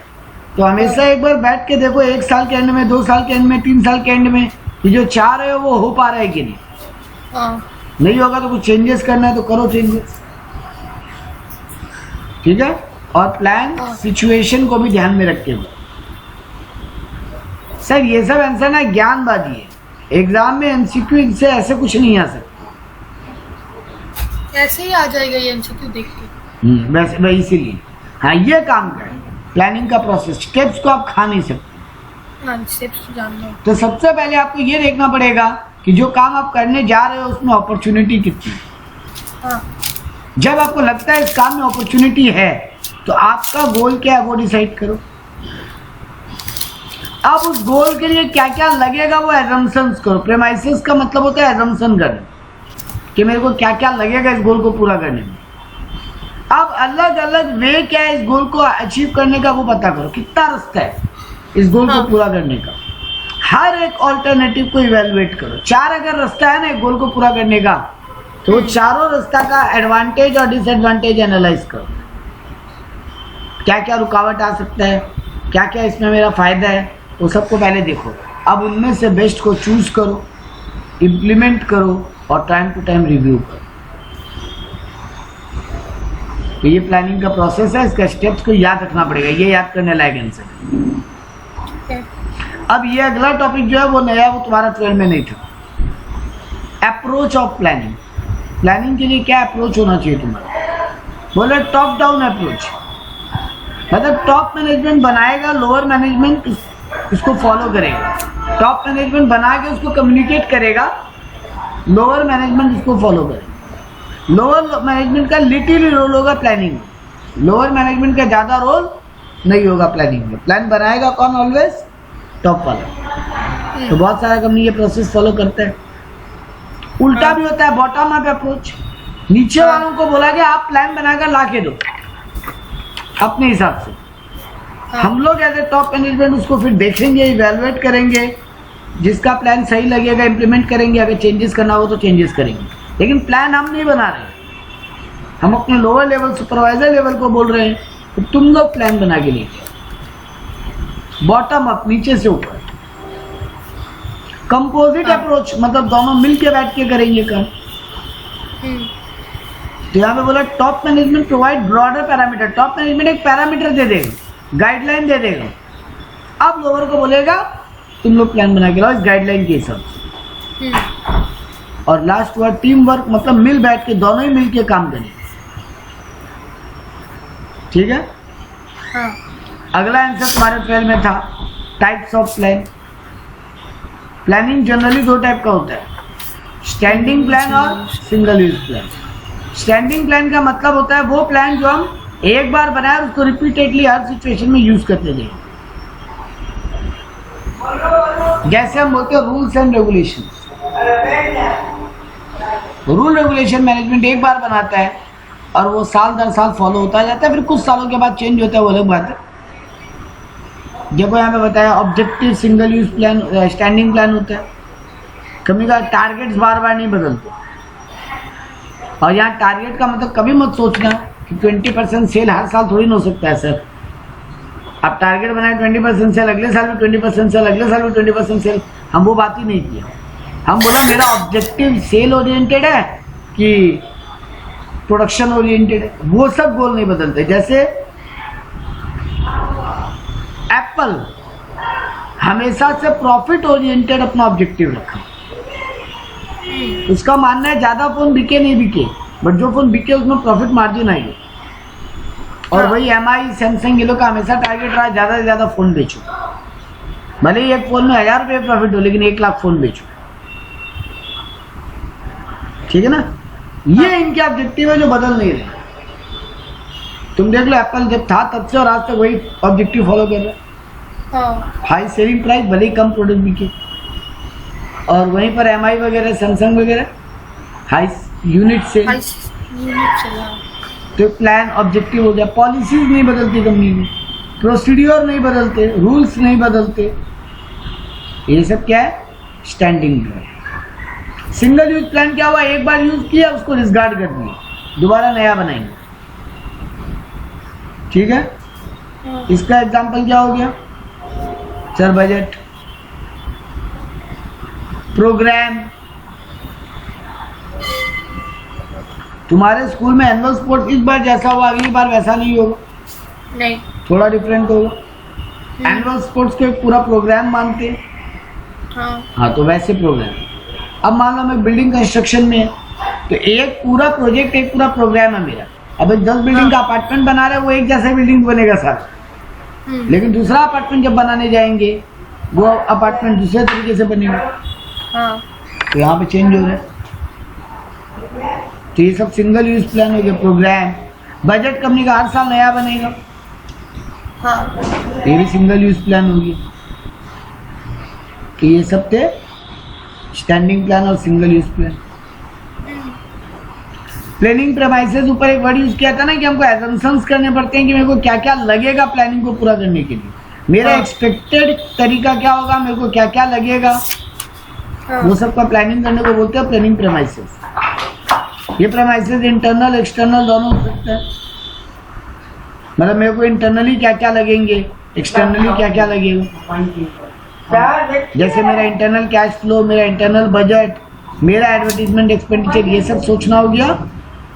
तो हमेशा एक बार बैठ के देखो, 1 साल के एंड में, 2 साल के एंड में, 3 साल के एंड में, कि जो चाह रहे हो वो हो पा रहा है कि नहीं। नहीं होगा तो कुछ चेंजेस करना है तो करो चेंजेस। ठीक है। और प्लान सिचुएशन को भी ध्यान में रखे हुए। सर ये सब आंसर ना ज्ञानबाजी है, एग्जाम में एमसीक्यू से ऐसे कुछ नहीं आ सकता, ऐसे ही आ जाएगा ये एमसीक्यू देख के। वैसे वही इसीलिए हाँ ये काम करें। प्लानिंग का प्रोसेस, स्टेप्स को आप खा नहीं सकते। स्टेप्स जानना हो तो सबसे पहले आपको ये देखना पड़ेगा कि जो काम आप करने जा रहे हो उसमें अपॉर्चुनिटी कितनी है। जब आपको लगता है इस काम में अपॉर्चुनिटी है तो आपका गोल क्या है वो डिसाइड करो। अब उस गोल के लिए क्या क्या लगेगा वो एजम्पशंस करो। प्रेमाइसिस का मतलब होता है एजम्पशन करना, कि मेरे को क्या क्या लगेगा इस गोल को पूरा करने में। अब अलग अलग वे क्या है इस गोल को अचीव करने का वो पता करो, कितना रास्ता है इस गोल को पूरा करने का। हर एक ऑल्टरनेटिव को इवेलुएट करो। 4 अगर रास्ता है ना एक गोल को पूरा करने का, तो वो चारों रास्ता का एडवांटेज और डिसएडवांटेज एनालाइज करो। क्या क्या रुकावट आ सकता है, क्या क्या इसमें मेरा फ़ायदा है, वो सबको पहले देखो। अब उनमें से बेस्ट को चूज़ करो, इम्प्लीमेंट करो और टाइम टू टाइम रिव्यू करो। तो ये प्लानिंग का प्रोसेस है, इसका स्टेप्स को याद रखना पड़ेगा, ये याद करने लायक आंसर है। अब ये अगला टॉपिक जो है वो नया, वो तुम्हारा 12 में नहीं था। Approach of planning. प्लानिंग के लिए क्या अप्रोच होना चाहिए तुम्हारा? बोले टॉप डाउन अप्रोच, मतलब टॉप मैनेजमेंट बनाएगा, लोअर मैनेजमेंट उसको फॉलो करेगा। टॉप मैनेजमेंट बना के उसको कम्युनिकेट करेगा, लोअर मैनेजमेंट उसको फॉलो करेगा। लोअर मैनेजमेंट का लिटिल रोल होगा प्लानिंग में, लोअर मैनेजमेंट का ज़्यादा रोल नहीं होगा प्लानिंग में। प्लान बनाएगा कौन? ऑलवेज टॉप वाला। तो बहुत सारा कंपनी ये प्रोसेस फॉलो करते हैं। उल्टा भी होता है, बॉटम अप अप्रोच। नीचे वालों को बोला कि आप प्लान बनाकर ला के दो अपने हिसाब से। हम लोग एज ए टॉप मैनेजमेंट उसको फिर देखेंगे, इवेलुएट करेंगे, जिसका प्लान सही लगेगा इम्प्लीमेंट करेंगे, अगर चेंजेस करना हो तो चेंजेस करेंगे। लेकिन प्लान हम नहीं बना रहे, हम अपने लोअर लेवल सुपरवाइजर लेवल को बोल रहे हैं तो तुम लोग प्लान बना के लेके। बॉटम अप, नीचे से ऊपर। कंपोजिट अप्रोच, मतलब दोनों मिल के बैठ के करेंगे काम। तो यहाँ पे बोला top management provide broader parameter. Top management एक पैरामीटर दे देगा, गाइडलाइन दे देगा। अब लोअर को बोलेगा तुम लोग प्लान बना के लाओ इस गाइडलाइन के हिसाब से। और लास्ट वर्ड टीम वर्क, मतलब मिल बैठ के दोनों ही मिल के काम करें। ठीक है। हाँ। अगला आंसर तुम्हारे 12 में था types of plan. Planning generally दो टाइप का होता है, स्टैंडिंग प्लान और single use plan. Standing plan का मतलब होता है वो प्लान जो हम एक बार बनाए उसको रिपीटेडली हर सिचुएशन में यूज करते जाए। जैसे हम बोलते हैं rules and regulation. Rule regulation management एक बार बनाता है और वो साल दर साल फॉलो होता जाता है, फिर कुछ सालों के बाद चेंज होता है, वो अलग बात है। जब यहाँ पे बताया objective single use plan, standing plan होता है। कभी का टारगेट्स बार बार नहीं बदलते। और यहाँ टारगेट का मतलब कभी मत सोचना कि 20% सेल हर साल थोड़ी ना हो सकता है सर। आप टारगेट बनाए 20% सेल, अगले साल भी 20% सेल, अगले साल भी 20% सेल। हम वो बात ही नहीं किया। हम बोला मेरा ऑब्जेक्टिव सेल ओरिएंटेड है कि प्रोडक्शन ओरिएंटेड है, वो सब गोल नहीं बदलते। जैसे एप्पल हमेशा से प्रॉफिट ओरिएंटेड अपना ऑब्जेक्टिव रखा। उसका मानना है ज्यादा फोन बिके नहीं बिके, बट जो फोन बिके उसमें प्रॉफिट मार्जिन आएगी। और वही MI सैमसंग ये लोग का हमेशा टारगेट रहा ज्यादा से ज्यादा फोन बेचो, भले ही एक फोन में 1000 रुपये प्रॉफिट हो लेकिन 1 लाख फोन बेचो। ठीक है ना। ये इनके ऑब्जेक्टिव है जो बदल नहीं रहे। तुम देख लो एप्पल जब था तब से और आज तक वही ऑब्जेक्टिव फॉलो कर रहा है। हाई सेलिंग प्राइस, भले ही कम प्रोडक्ट बिके। और वहीं पर MI वगैरह सैमसंग वगैरह हाई यूनिट से। तो प्लान ऑब्जेक्टिव हो गया। पॉलिसीज नहीं बदलती कंपनी में, प्रोसीड्योर नहीं बदलते, रूल्स नहीं बदलते। ये सब क्या है? Standing plan. Single use plan क्या हुआ? एक बार यूज किया उसको डिस्कार्ड कर दिया, दोबारा नया बनाएंगे। ठीक है। इसका एग्जांपल क्या हो गया सर? Budget, programme. तुम्हारे स्कूल में एनुअल स्पोर्ट्स इस बार जैसा हुआ अगली बार वैसा नहीं होगा, नहीं, थोड़ा डिफरेंट होगा। एनुअल स्पोर्ट्स को एक पूरा प्रोग्राम मानते हैं। हाँ, तो वैसे प्रोग्राम। अब मान लो मैं बिल्डिंग कंस्ट्रक्शन में है तो एक पूरा प्रोजेक्ट, एक पूरा प्रोग्राम है मेरा। अब 10 बिल्डिंग का अपार्टमेंट बना रहे हैं, वो एक जैसा बिल्डिंग बनेगा सारा। लेकिन दूसरा अपार्टमेंट जब बनाने जाएंगे वो अपार्टमेंट दूसरे तरीके से बनेगा। तो यहाँ पे चेंज हो रहा है। तो ये सब सिंगल यूज प्लान हो गया। प्रोग्राम, बजट कंपनी का हर साल नया बनेगा। ये भी सिंगल यूज प्लान हो गया। तो ये सब थे स्टैंडिंग प्लान और single use plan. Planning premises, ऊपर एक वर्ड यूज किया था ना कि हमको एजम्पशंस करने पड़ते हैं कि मेरे को क्या क्या लगेगा प्लानिंग को पूरा करने के लिए। मेरा एक्सपेक्टेड तरीका क्या होगा, मेरे को क्या क्या लगेगा, वो सब का प्लानिंग करने को बोलते हैं प्लानिंग प्रेमाइसेस। ये प्रेमाइसेस इंटरनल एक्सटर्नल दोनों हो सकते हैं। मतलब मेरे को इंटरनली क्या क्या लगेंगे, एक्सटर्नली क्या क्या लगेगा? जैसे मेरा इंटरनल कैश फ्लो, मेरा इंटरनल बजट, मेरा एडवर्टीजमेंट एक्सपेंडिचर, ये सब सोचना हो गया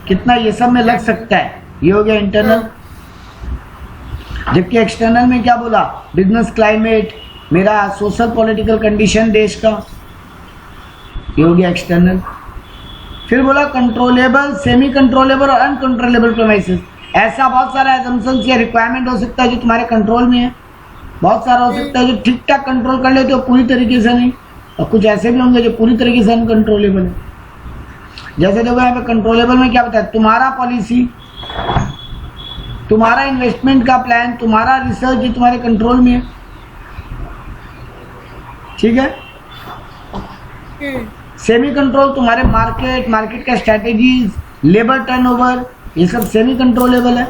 कितना ये सब में लग सकता है, ये हो गया इंटरनल। जबकि एक्सटर्नल में क्या बोला? बिजनेस क्लाइमेट, मेरा सोशल पॉलिटिकल कंडीशन देश का, ये हो गया एक्सटर्नल। फिर बोला कंट्रोलेबल, सेमी कंट्रोलेबल और अनकंट्रोलेबल प्रेमाइसेस। ऐसा बहुत सारा एजम्पशंस या रिक्वायरमेंट हो सकता है जो तुम्हारे कंट्रोल में है, बहुत सारा हो सकता है जो ठीक ठाक कंट्रोल कर लेते हो, पूरी तरीके से नहीं, और कुछ ऐसे भी होंगे जो पूरी तरीके से अनकंट्रोलेबल है। जैसे देखो यहाँ पे कंट्रोलेबल में क्या बताया? तुम्हारा पॉलिसी, तुम्हारा इन्वेस्टमेंट का प्लान, तुम्हारा रिसर्च, जो तुम्हारे कंट्रोल में है, ठीक है। सेमी कंट्रोल तुम्हारे मार्केट का स्ट्रेटेजीज, लेबर टर्नओवर, ये सब सेमी कंट्रोलेबल है।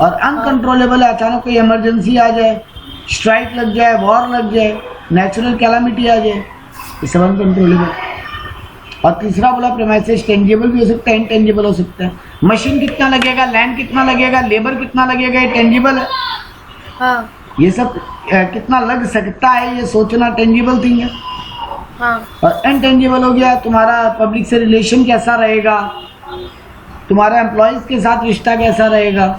और अनकंट्रोलेबल है, अचानक कोई इमरजेंसी आ जाए, स्ट्राइक लग जाए, वॉर लग जाए, नेचुरल कैलामिटी आ जाए, ये सब अनकंट्रोलेबल। और तीसरा बोला प्रेमाइसेस, टेंजिबल भी हो सकता है, इनटेंजिबल हो सकता है। मशीन कितना लगेगा, लैंड कितना लगेगा, लेबर कितना लगेगा, ये टेंजिबल है। हाँ। ये सब कितना लग सकता है, ये सोचना टेंजिबल थिंग है। हाँ। और इनटेंजिबल हो गया तुम्हारा पब्लिक से रिलेशन कैसा रहेगा, तुम्हारा एम्प्लॉयज के साथ रिश्ता कैसा रहेगा,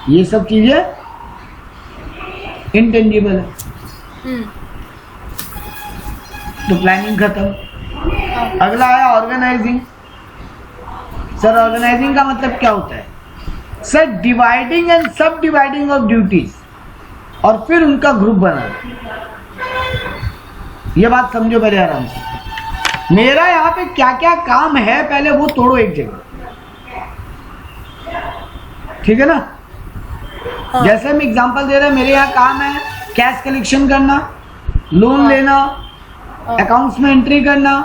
ये सब चीजें इनटेंजिबल है। तो प्लानिंग खत्म। अगला आया ऑर्गेनाइजिंग। सर ऑर्गेनाइजिंग का मतलब क्या होता है? सर डिवाइडिंग एंड सब डिवाइडिंग ऑफ ड्यूटीज, और फिर उनका ग्रुप बनाना। ये बात समझो पहले आराम से। मेरा यहाँ पे क्या क्या काम है पहले वो तोड़ो एक जगह, ठीक है ना। हाँ। जैसे हम एग्जांपल दे रहे हैं, मेरे यहाँ काम है कैश कलेक्शन करना, लोन लेना, अकाउंट्स में एंट्री करना,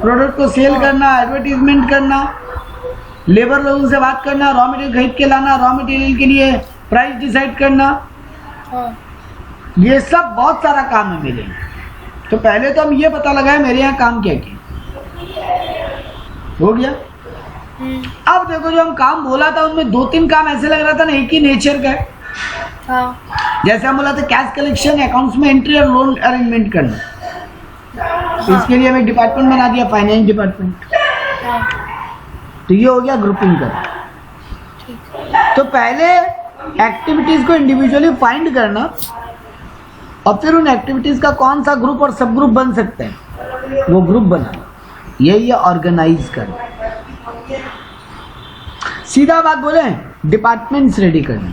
प्रोडक्ट को सेल करना, एडवर्टीजमेंट करना, लेबर लोगों से बात करना, रॉ मटेरियल खरीद के लाना, रॉ मटेरियल के लिए प्राइस डिसाइड करना, ये सब बहुत सारा काम है मेरे यहाँ। तो पहले तो हम ये पता लगाए मेरे यहाँ काम क्या क्या हो गया। अब देखो जो हम काम बोला था उनमें 2-3 काम ऐसे लग रहा था ना एक ही नेचर का है। हाँ। जैसे हम बोला था कैश कलेक्शन, अकाउंट्स में एंट्री और लोन अरेंजमेंट करना, तो इसके लिए हमें एक डिपार्टमेंट बना दिया, फाइनेंस डिपार्टमेंट। तो ये हो गया ग्रुपिंग का। तो पहले एक्टिविटीज को इंडिविजुअली फाइंड करना, और फिर उन एक्टिविटीज का कौन सा ग्रुप और सब ग्रुप बन सकते हैं वो ग्रुप बनाना, यही है ऑर्गेनाइज करना। सीधा बात बोले, डिपार्टमेंट्स रेडी करना,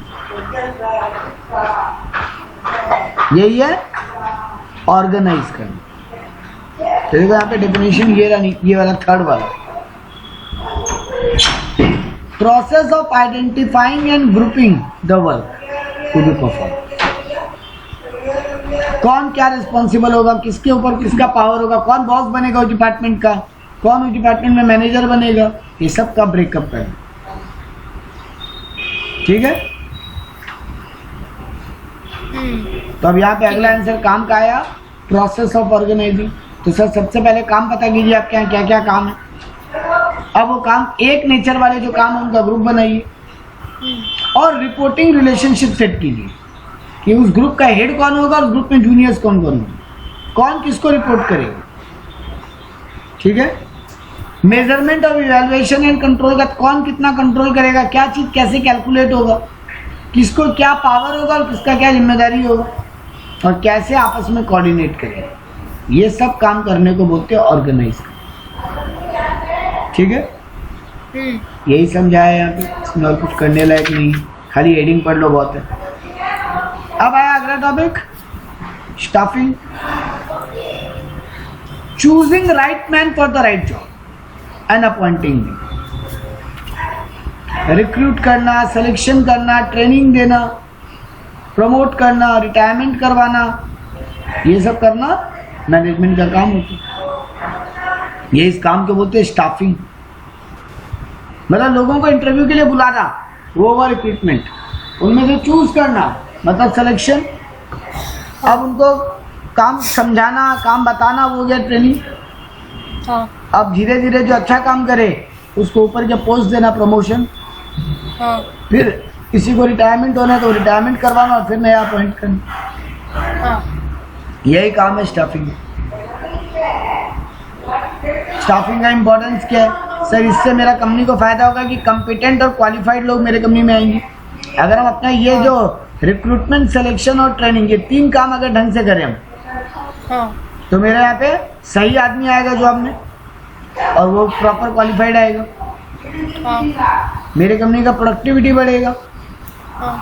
यही है ऑर्गेनाइज करना। तो देखो यहाँ पे डेफिनेशन ये रहा, ये वाला थर्ड वाला, process of identifying and grouping the work to be perform. कौन क्या रिस्पॉन्सिबल होगा, किसके ऊपर किसका पावर होगा, कौन बॉस बनेगा उस डिपार्टमेंट का, कौन उस डिपार्टमेंट में मैनेजर बनेगा, ये सब का ब्रेकअप करना, ठीक है। तो अब यहाँ पे अगला आंसर काम का आया, प्रोसेस ऑफ ऑर्गेनाइजिंग। तो सर सबसे पहले काम पता कीजिए आपके यहाँ क्या क्या काम है। अब वो काम एक नेचर वाले जो काम है उनका ग्रुप बनाइए, और रिपोर्टिंग रिलेशनशिप सेट कीजिए कि उस ग्रुप का हेड कौन होगा और ग्रुप में जूनियर्स कौन कौन होगा, कौन किसको रिपोर्ट करेगा, ठीक है। Measurement of evaluation and control का, कौन कितना कंट्रोल करेगा, क्या चीज कैसे कैलकुलेट होगा, किसको क्या पावर होगा और किसका क्या जिम्मेदारी होगा, और कैसे आपस में कोऑर्डिनेट करेगा, ये सब काम करने को बोलते हैं ऑर्गेनाइज, ठीक है। यही समझाया यहाँ पे, इसमें और कुछ करने लायक नहीं, खाली हेडिंग पढ़ लो बहुत है। अब आया अगला topic, staffing. Choosing right man for the right job and appointing, recruit करना, सिलेक्शन करना, ट्रेनिंग देना, प्रमोट करना, रिटायरमेंट करवाना, ये सब करना मैनेजमेंट का काम होता है। ये इस काम को बोलते हैं स्टाफिंग। मतलब लोगों को इंटरव्यू के लिए बुलाना, वो ओवर रिक्रूटमेंट, उनमें से चूज करना मतलब सिलेक्शन, अब उनको काम समझाना, काम बताना, वो हो गया ट्रेनिंग। हाँ। अब धीरे धीरे जो अच्छा काम करे उसको ऊपर के पोस्ट देना, प्रमोशन। हाँ। फिर किसी को रिटायरमेंट होना है तो रिटायरमेंट करवाना और फिर नया अपॉइंट करना। हाँ यही काम है स्टाफिंग। स्टाफिंग का इम्पोर्टेंस क्या है सर? इससे मेरा कंपनी को फायदा होगा कि कॉम्पिटेंट और क्वालिफाइड लोग मेरे कंपनी में आएंगे। अगर हम अपना ये जो रिक्रूटमेंट, सिलेक्शन और ट्रेनिंग, ये 3 काम अगर ढंग से करें हम, हाँ तो मेरे यहाँ पे सही आदमी आएगा जॉब में और वो प्रॉपर क्वालिफाइड आएगा। हाँ मेरे कंपनी का प्रोडक्टिविटी बढ़ेगा। हाँ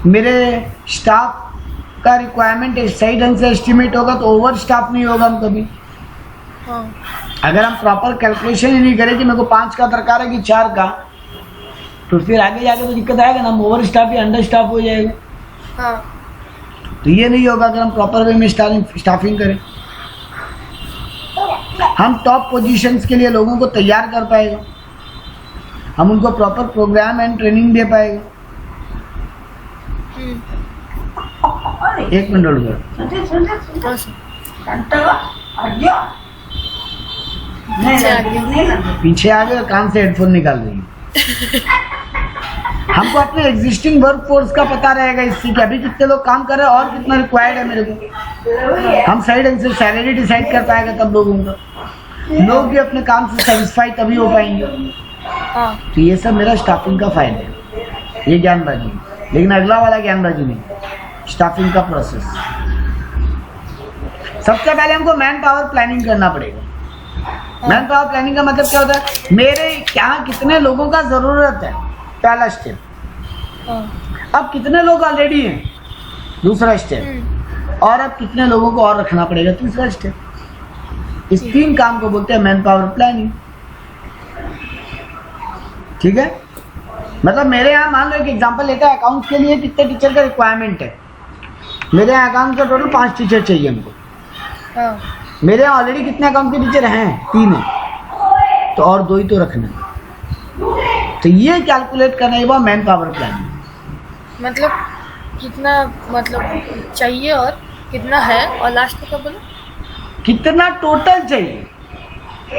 मेरे स्टाफ का रिक्वायरमेंट सही ढंग से एस्टिमेट होगा तो ओवर स्टाफ नहीं होगा हम कभी। हाँ अगर हम प्रॉपर कैलकुलेशन ही नहीं करें कि मेरे को 5 का दरकार है कि 4 का, तो फिर आगे जाके तो दिक्कत आएगा ना, हम ओवर स्टाफ या अंडर स्टाफ हो जाएगा। हाँ तो ये नहीं होगा अगर हम प्रॉपर वे में स्टाफिंग करें। हम टॉप पोजीशंस के लिए लोगों को तैयार कर पाएगा, हम उनको प्रॉपर प्रोग्राम एंड ट्रेनिंग दे पाएगा। 1 मिनट रुक जाओ। हाँ सर। पीछे आ गए, कान से हेडफोन निकाल देंगे। हमको अपने एग्जिस्टिंग वर्क फोर्स का पता रहेगा इससे कि अभी कितने लोग काम कर रहे हैं और कितना रिक्वायर्ड है मेरे को। हम सही ढंग से सैलरी डिसाइड कर पाएगा तब लोगों का, लोग भी अपने काम से सेटिस्फाई तभी हो पाएंगे। हाँ तो ये सब मेरा स्टाफिंग का फायदा है, ये ज्ञानबाजी। लेकिन अगला वाला ज्ञानबाजी नहीं, स्टाफिंग का प्रोसेस। सबसे पहले हमको मैन पावर प्लानिंग करना पड़ेगा। मैन पावर प्लानिंग का मतलब क्या होता है? मेरे यहाँ कितने लोगों का जरूरत है, पहला स्टेप। हाँ अब कितने लोग ऑलरेडी हैं, दूसरा स्टेप। और अब कितने लोगों को और रखना पड़ेगा, तीसरा स्टेप। इस 3 काम को बोलते हैं मैन पावर प्लानिंग। ठीक है? मतलब मेरे यहाँ मान लो एक एग्जांपल लेते हैं, अकाउंट्स के लिए कितने टीचर का रिक्वायरमेंट है। मेरे यहाँ अकाउंट का टोटल 5 टीचर चाहिए हमको। हाँ मेरे यहाँ ऑलरेडी कितने अकाउंट के टीचर हैं? 3 हैं, तो और 2 ही तो रखना है। तो ये कैलकुलेट करना है वो मैन पावर प्लानिंग। मतलब कितना मतलब चाहिए और कितना है, और लास्ट में क्या बोला? कितना टोटल चाहिए,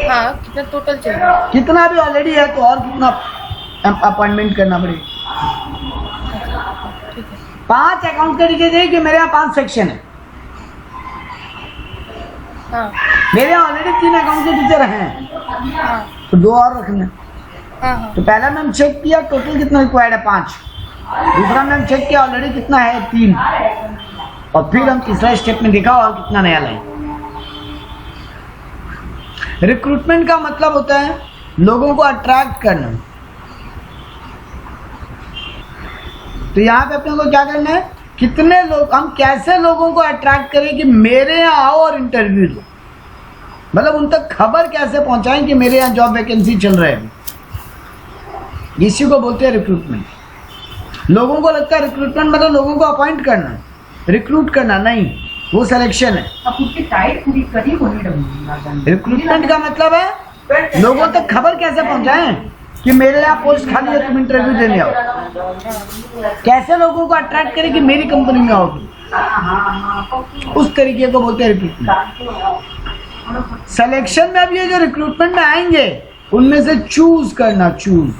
हाँ कितना टोटल चाहिए। कितना भी ऑलरेडी है तो और कितना अपॉइंटमेंट करना पड़ेगा। ठीक है। 5 अकाउंट के टीचर चाहिए कि मेरे यहाँ 5 सेक्शन है। हाँ मेरे यहाँ ऑलरेडी 3 अकाउंट के टीचर हैं, हाँ तो 2 और रखना। हाँ हाँ तो पहला मैंने चेक किया टोटल कितना रिक्वायर्ड है, 5। दूसरा मैंने चेक किया ऑलरेडी कितना है, 3। और फिर हम तीसरा स्टेप में देखा और कितना नया लाए। रिक्रूटमेंट का मतलब होता है लोगों को अट्रैक्ट करना। तो यहाँ पे अपने को क्या करना है, कितने लोग, हम कैसे लोगों को अट्रैक्ट करें कि मेरे यहाँ आओ और इंटरव्यू दो। मतलब उन तक खबर कैसे पहुंचाएं कि मेरे यहाँ जॉब वैकेंसी चल रहे हैं। इसी को बोलते हैं रिक्रूटमेंट। लोगों को लगता है रिक्रूटमेंट मतलब लोगों को अपॉइंट करना, रिक्रूट करना नहीं, वो सिलेक्शन है। रिक्रूटमेंट का मतलब है लोगों तक खबर कैसे पहुंचाएं कि मेरे यहाँ पोस्ट खाली है, तुम इंटरव्यू देने आओ। कैसे लोगों को अट्रैक्ट करें कि मेरी कंपनी में आओगी, उस तरीके को बोलते हैं रिक्रूटमेंट। सिलेक्शन में अब ये जो रिक्रूटमेंट में आएंगे उनमें से चूज करना, चूज।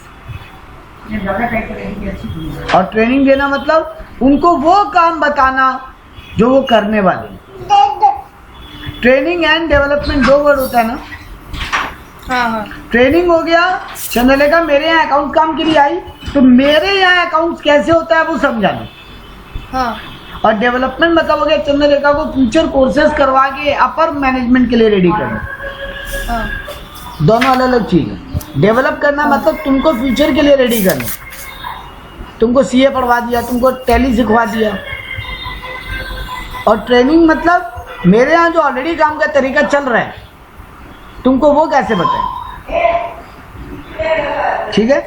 और ट्रेनिंग देना मतलब उनको वो काम बताना जो वो करने वाले। ट्रेनिंग एंड डेवलपमेंट 2 वर्ड होता है ना। हाँ हाँ ट्रेनिंग हो गया, चंद्रलेखा मेरे यहाँ अकाउंट काम के लिए आई तो मेरे यहाँ अकाउंट्स कैसे होता है वो समझाना। हाँ और डेवलपमेंट मतलब हो गया चंद्रलेखा को फ्यूचर कोर्सेज करवा के अपर मैनेजमेंट के लिए रेडी करना। हाँ दोनों अलग अलग चीज है। डेवलप करना मतलब तुमको फ्यूचर के लिए रेडी करना। तुमको सीए पढ़वा दिया, तुमको टैली सिखवा दिया। और ट्रेनिंग मतलब मेरे यहाँ जो ऑलरेडी काम का तरीका चल रहा है तुमको वो कैसे बताए। ठीक है,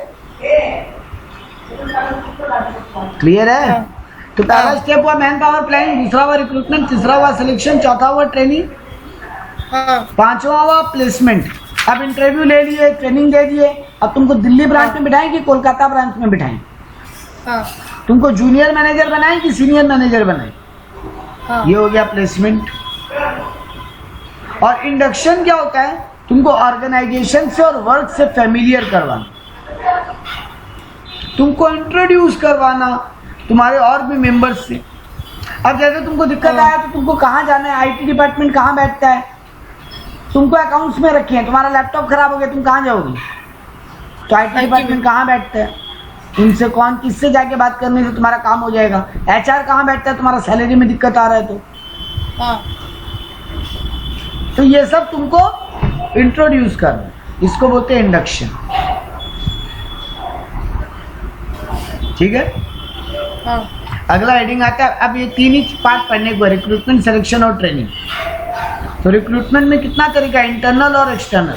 क्लियर है? तो पहला स्टेप हुआ मैन पावर प्लानिंग, दूसरा हुआ रिक्रूटमेंट, तीसरा हुआ सिलेक्शन, चौथा हुआ ट्रेनिंग, हाँ 5वां हुआ प्लेसमेंट। अब इंटरव्यू ले लिए, ट्रेनिंग दे दिए, अब तुमको दिल्ली ब्रांच में बिठाएं कि कोलकाता ब्रांच में बिठाएं, हाँ तुमको जूनियर मैनेजर बनाएं कि सीनियर मैनेजर बनाएं, हाँ ये हो गया प्लेसमेंट। और इंडक्शन क्या होता है, तुमको ऑर्गेनाइजेशन से और वर्क से फैमिलियर करवाना। तुमको इंट्रोड्यूस करवाना तुम्हारे और भी मेंबर्स से। अब जैसे तुमको दिक्कत आया तो तुमको कहाँ जाना है, आईटी डिपार्टमेंट कहाँ बैठता है, तुमको अकाउंट्स में रखे हैं, तुम्हारा लैपटॉप खराब हो गया तुम कहाँ जाओगे, तो आईटी डिपार्टमेंट कहाँ बैठता है, उनसे कौन किससे जाके बात करने से तुम्हारा काम हो जाएगा। एचआर कहाँ बैठता है, तुम्हारा सैलरी में दिक्कत आ रहा है तो ये सब तुमको इंट्रोड्यूस करना, इसको बोलते हैं इंडक्शन। ठीक है, अगला हेडिंग आता है। अब ये 3 ही पार्ट पढ़ने को, रिक्रूटमेंट, सिलेक्शन और ट्रेनिंग। तो रिक्रूटमेंट में कितना तरीका है, इंटरनल और एक्सटर्नल।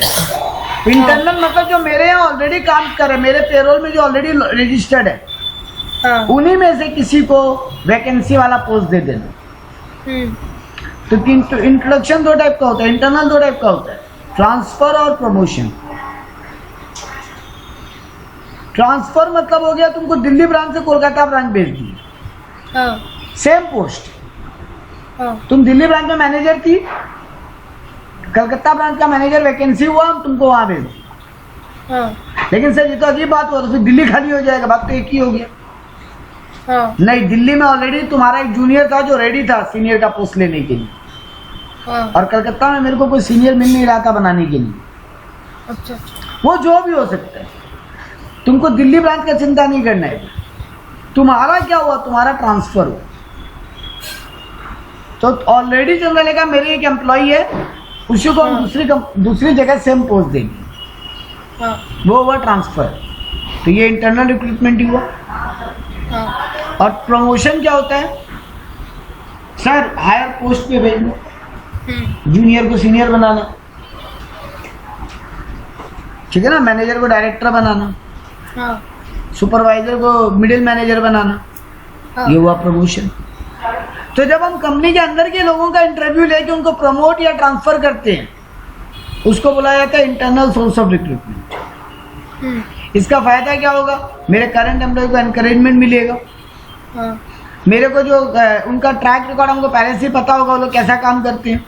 इंटरनल मतलब जो मेरे यहाँ ऑलरेडी काम कर रहे हैं, मेरे पेरोल में जो ऑलरेडी रजिस्टर्ड है, उन्हीं में से किसी को वैकेंसी वाला पोस्ट दे देना। तो इंट्रोडक्शन 2 टाइप का होता है, इंटरनल 2 टाइप का होता है, ट्रांसफर और प्रमोशन। ट्रांसफर मतलब हो गया तुमको दिल्ली ब्रांच से कोलकाता ब्रांच भेज दी, सेम पोस्ट। तुम दिल्ली ब्रांच में मैनेजर थी, कलकत्ता ब्रांच का मैनेजर वैकेंसी हुआ, हम तुमको वहां भेज दी। लेकिन सर ये तो अजीब बात हुआ, तो फिर दिल्ली खाली हो जाएगा, बात तो एक ही हो गया। नहीं, दिल्ली में ऑलरेडी तुम्हारा एक जूनियर था जो रेडी था सीनियर का पोस्ट लेने के लिए, और कलकत्ता में मेरे को कोई सीनियर मिल नहीं रहा था बनाने के लिए। अच्छा। वो जो भी हो सकता है, तुमको दिल्ली ब्रांच का चिंता नहीं करना है। तुम्हारा क्या हुआ, तुम्हारा ट्रांसफर हुआ, तो ऑलरेडी जनरल का मेरे एक एम्प्लॉई है, उसी को हम दूसरी जगह सेम पोस्ट देंगे, वो हुआ ट्रांसफर। तो ये इंटरनल रिक्रूटमेंट ही हुआ। और प्रमोशन क्या होता है, सर हायर पोस्ट पे भेजना, जूनियर को सीनियर बनाना, ठीक है ना, मैनेजर को डायरेक्टर बनाना, सुपरवाइजर को मिडिल मैनेजर बनाना, ये हुआ प्रमोशन। तो जब हम कंपनी के अंदर के लोगों का इंटरव्यू लेके उनको प्रमोट या ट्रांसफर करते हैं, उसको बुलाया जाता है इंटरनल सोर्स ऑफ रिक्रूटमेंट। इसका फायदा क्या होगा, मेरे करंट एम्प्लॉय को एनकरेजमेंट मिलेगा, मेरे को जो उनका ट्रैक रिकॉर्ड हमको पहले से पता होगा, वो लोग कैसा काम करते हैं,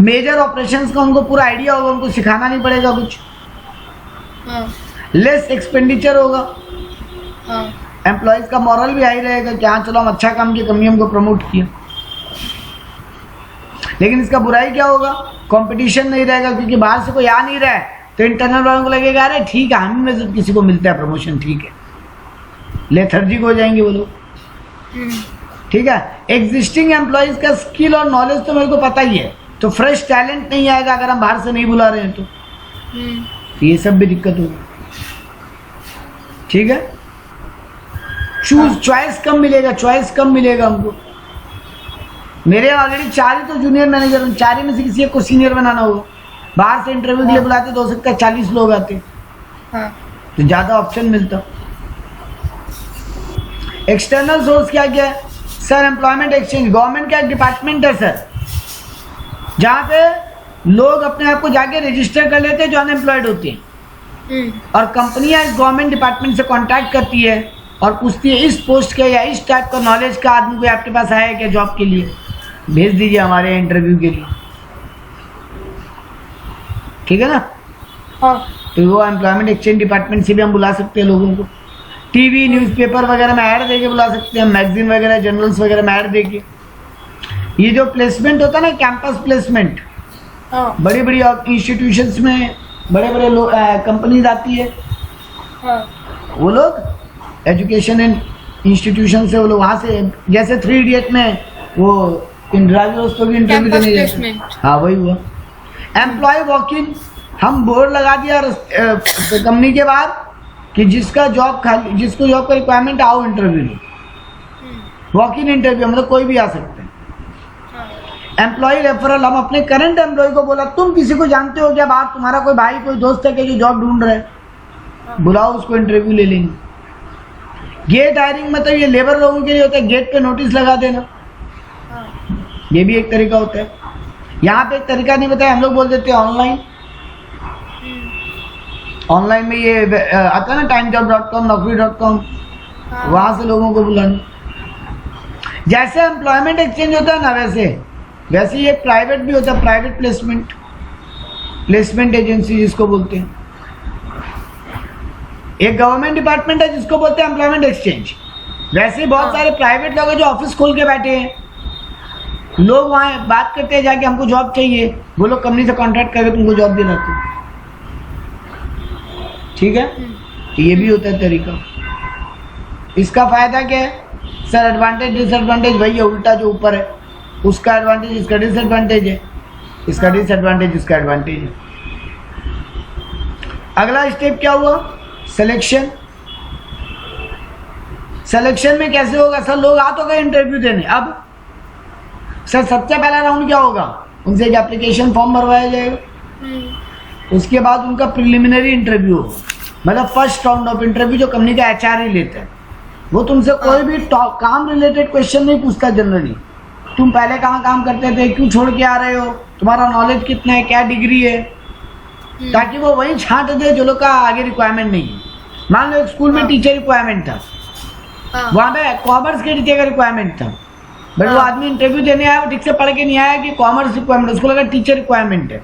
मेजर ऑपरेशंस का उनको पूरा आइडिया होगा, उनको सिखाना नहीं पड़ेगा कुछ, लेस एक्सपेंडिचर होगा, एम्प्लॉयज का मॉरल भी हाई रहेगा कि हाँ चलो हम अच्छा काम किया, कंपनी हमको प्रमोट किया। लेकिन इसका बुराई क्या होगा, कंपटीशन नहीं रहेगा, क्योंकि बाहर से कोई आ नहीं रहा है, तो इंटरनल वालों को लगेगा अरे ठीक है हम में से किसी को मिलता है प्रमोशन, ठीक है, लेथर्जिक हो जाएंगे वो लोग। ठीक है, एग्जिस्टिंग एम्प्लॉयज का स्किल और नॉलेज तो मेरे को पता ही है, तो फ्रेश टैलेंट नहीं आएगा अगर हम बाहर से नहीं बुला रहे हैं तो ये सब भी दिक्कत होगी। ठीक है, चॉइस कम मिलेगा हमको। मेरे ऑलरेडी 4 ही तो जूनियर मैनेजर, 4 में से किसी एक को सीनियर बनाना होगा, बाहर से इंटरव्यू के लिए बुलाते तो हो सकता है 40 लोग आते, तो ज्यादा ऑप्शन मिलता। एक्सटर्नल सोर्स क्या है सर, एम्प्लॉयमेंट एक्सचेंज, गवर्नमेंट का एक डिपार्टमेंट है सर, जहाँ पे लोग अपने आप को जाके रजिस्टर कर लेते हैं जो अनएम्प्लॉयड होते हैं, और कंपनियां इस गवर्नमेंट डिपार्टमेंट से कांटेक्ट करती है और पूछती है इस पोस्ट के या इस टाइप का नॉलेज का आदमी कोई आपके पास आया है क्या जॉब के लिए, भेज दीजिए हमारे इंटरव्यू के लिए। ठीक है ना, तो वो एम्प्लॉयमेंट एक्सचेंज डिपार्टमेंट से भी हम बुला सकते हैं लोगों को, टीवी न्यूज़पेपर वगैरह में ऐड देके बुला सकते हैं, मैगजीन वगैरह जर्नल्स वगैरह में ऐड देके। ये जो प्लेसमेंट होता है ना, कैंपस प्लेसमेंट, बड़ी बड़ी इंस्टीट्यूशंस में बड़े बड़े कंपनीज आती है, वो लोग एजुकेशन एंड इंस्टीट्यूशन से, वो लोग वहाँ से, जैसे 3 इडियट में वो इंदिरा दोस्तों की इंटरव्यू देने जाते, हाँ वही हुआ। एम्प्लॉय वॉक इन, हम बोर्ड लगा दिया कंपनी के बाहर कि जिसको जॉब का रिक्वायरमेंट आओ interview low, walk in interview, मतलब कोई भी आ सकते हैं। एम्प्लॉय रेफरल, हम अपने करंट एम्प्लॉय को बोला तुम किसी को जानते हो क्या बाहर, तुम्हारा कोई भाई कोई दोस्त है क्या जो जॉब ढूंढ रहा है, बुलाओ उसको, इंटरव्यू ले लेंगे। गेट हायरिंग मतलब ये लेबर लोगों के लिए होता है, गेट पे नोटिस लगा देना, ये भी एक तरीका होता है। यहाँ पे एक तरीका नहीं बताया, हम लोग बोल देते हैं ऑनलाइन में ये आता है ना timejob.com, naukri.com, वहाँ से लोगों को बुलाना। जैसे एम्प्लॉयमेंट एक्सचेंज होता है ना, वैसे ये प्राइवेट भी होता है, प्राइवेट प्लेसमेंट एजेंसी जिसको बोलते हैं। एक गवर्नमेंट डिपार्टमेंट है जिसको बोलते हैं एम्प्लॉयमेंट एक्सचेंज। वैसे ही बहुत सारे प्राइवेट लोग हैं जो ऑफिस खोल के बैठे हैं, लोग वहाँ बात करते हैं जाके हमको जॉब चाहिए, वो लोग कंपनी से कॉन्ट्रैक्ट करके तुमको जॉब दिलाते हैं। ठीक है, तो ये भी होता है तरीका। इसका फायदा क्या है सर? एडवांटेज डिसएडवांटेज वही है, उल्टा जो ऊपर है उसका एडवांटेज इसका डिसएडवांटेज है, इसका डिसएडवांटेज इसका एडवांटेज है। अगला स्टेप क्या हुआ? सिलेक्शन। सिलेक्शन में कैसे होगा सर? लोग आ तो गए इंटरव्यू देने, अब सर सबसे पहला राउंड क्या होगा? उनसे एक एप्लीकेशन फॉर्म भरवाया जाएगा, उसके बाद उनका प्रिलिमिनरी इंटरव्यू होगा, मतलब फर्स्ट राउंड ऑफ इंटरव्यू जो कंपनी का एचआर ही लेता है। वो तुमसे कोई भी काम रिलेटेड क्वेश्चन नहीं पूछता जनरली। तुम पहले कहाँ काम करते थे, क्यों छोड़ के आ रहे हो, तुम्हारा नॉलेज कितना है, क्या डिग्री है, ताकि वो वही छांट दे जो लोग का आगे रिक्वायरमेंट नहीं है। मान लो एक स्कूल में टीचर रिक्वायरमेंट था, वहाँ पे कॉमर्स के टीचर का रिक्वायरमेंट था, बट वो आदमी इंटरव्यू देने आया, वो ठीक से पढ़ के नहीं आया कि कॉमर्स रिक्वायरमेंट, उसको लगा टीचर रिक्वायरमेंट है,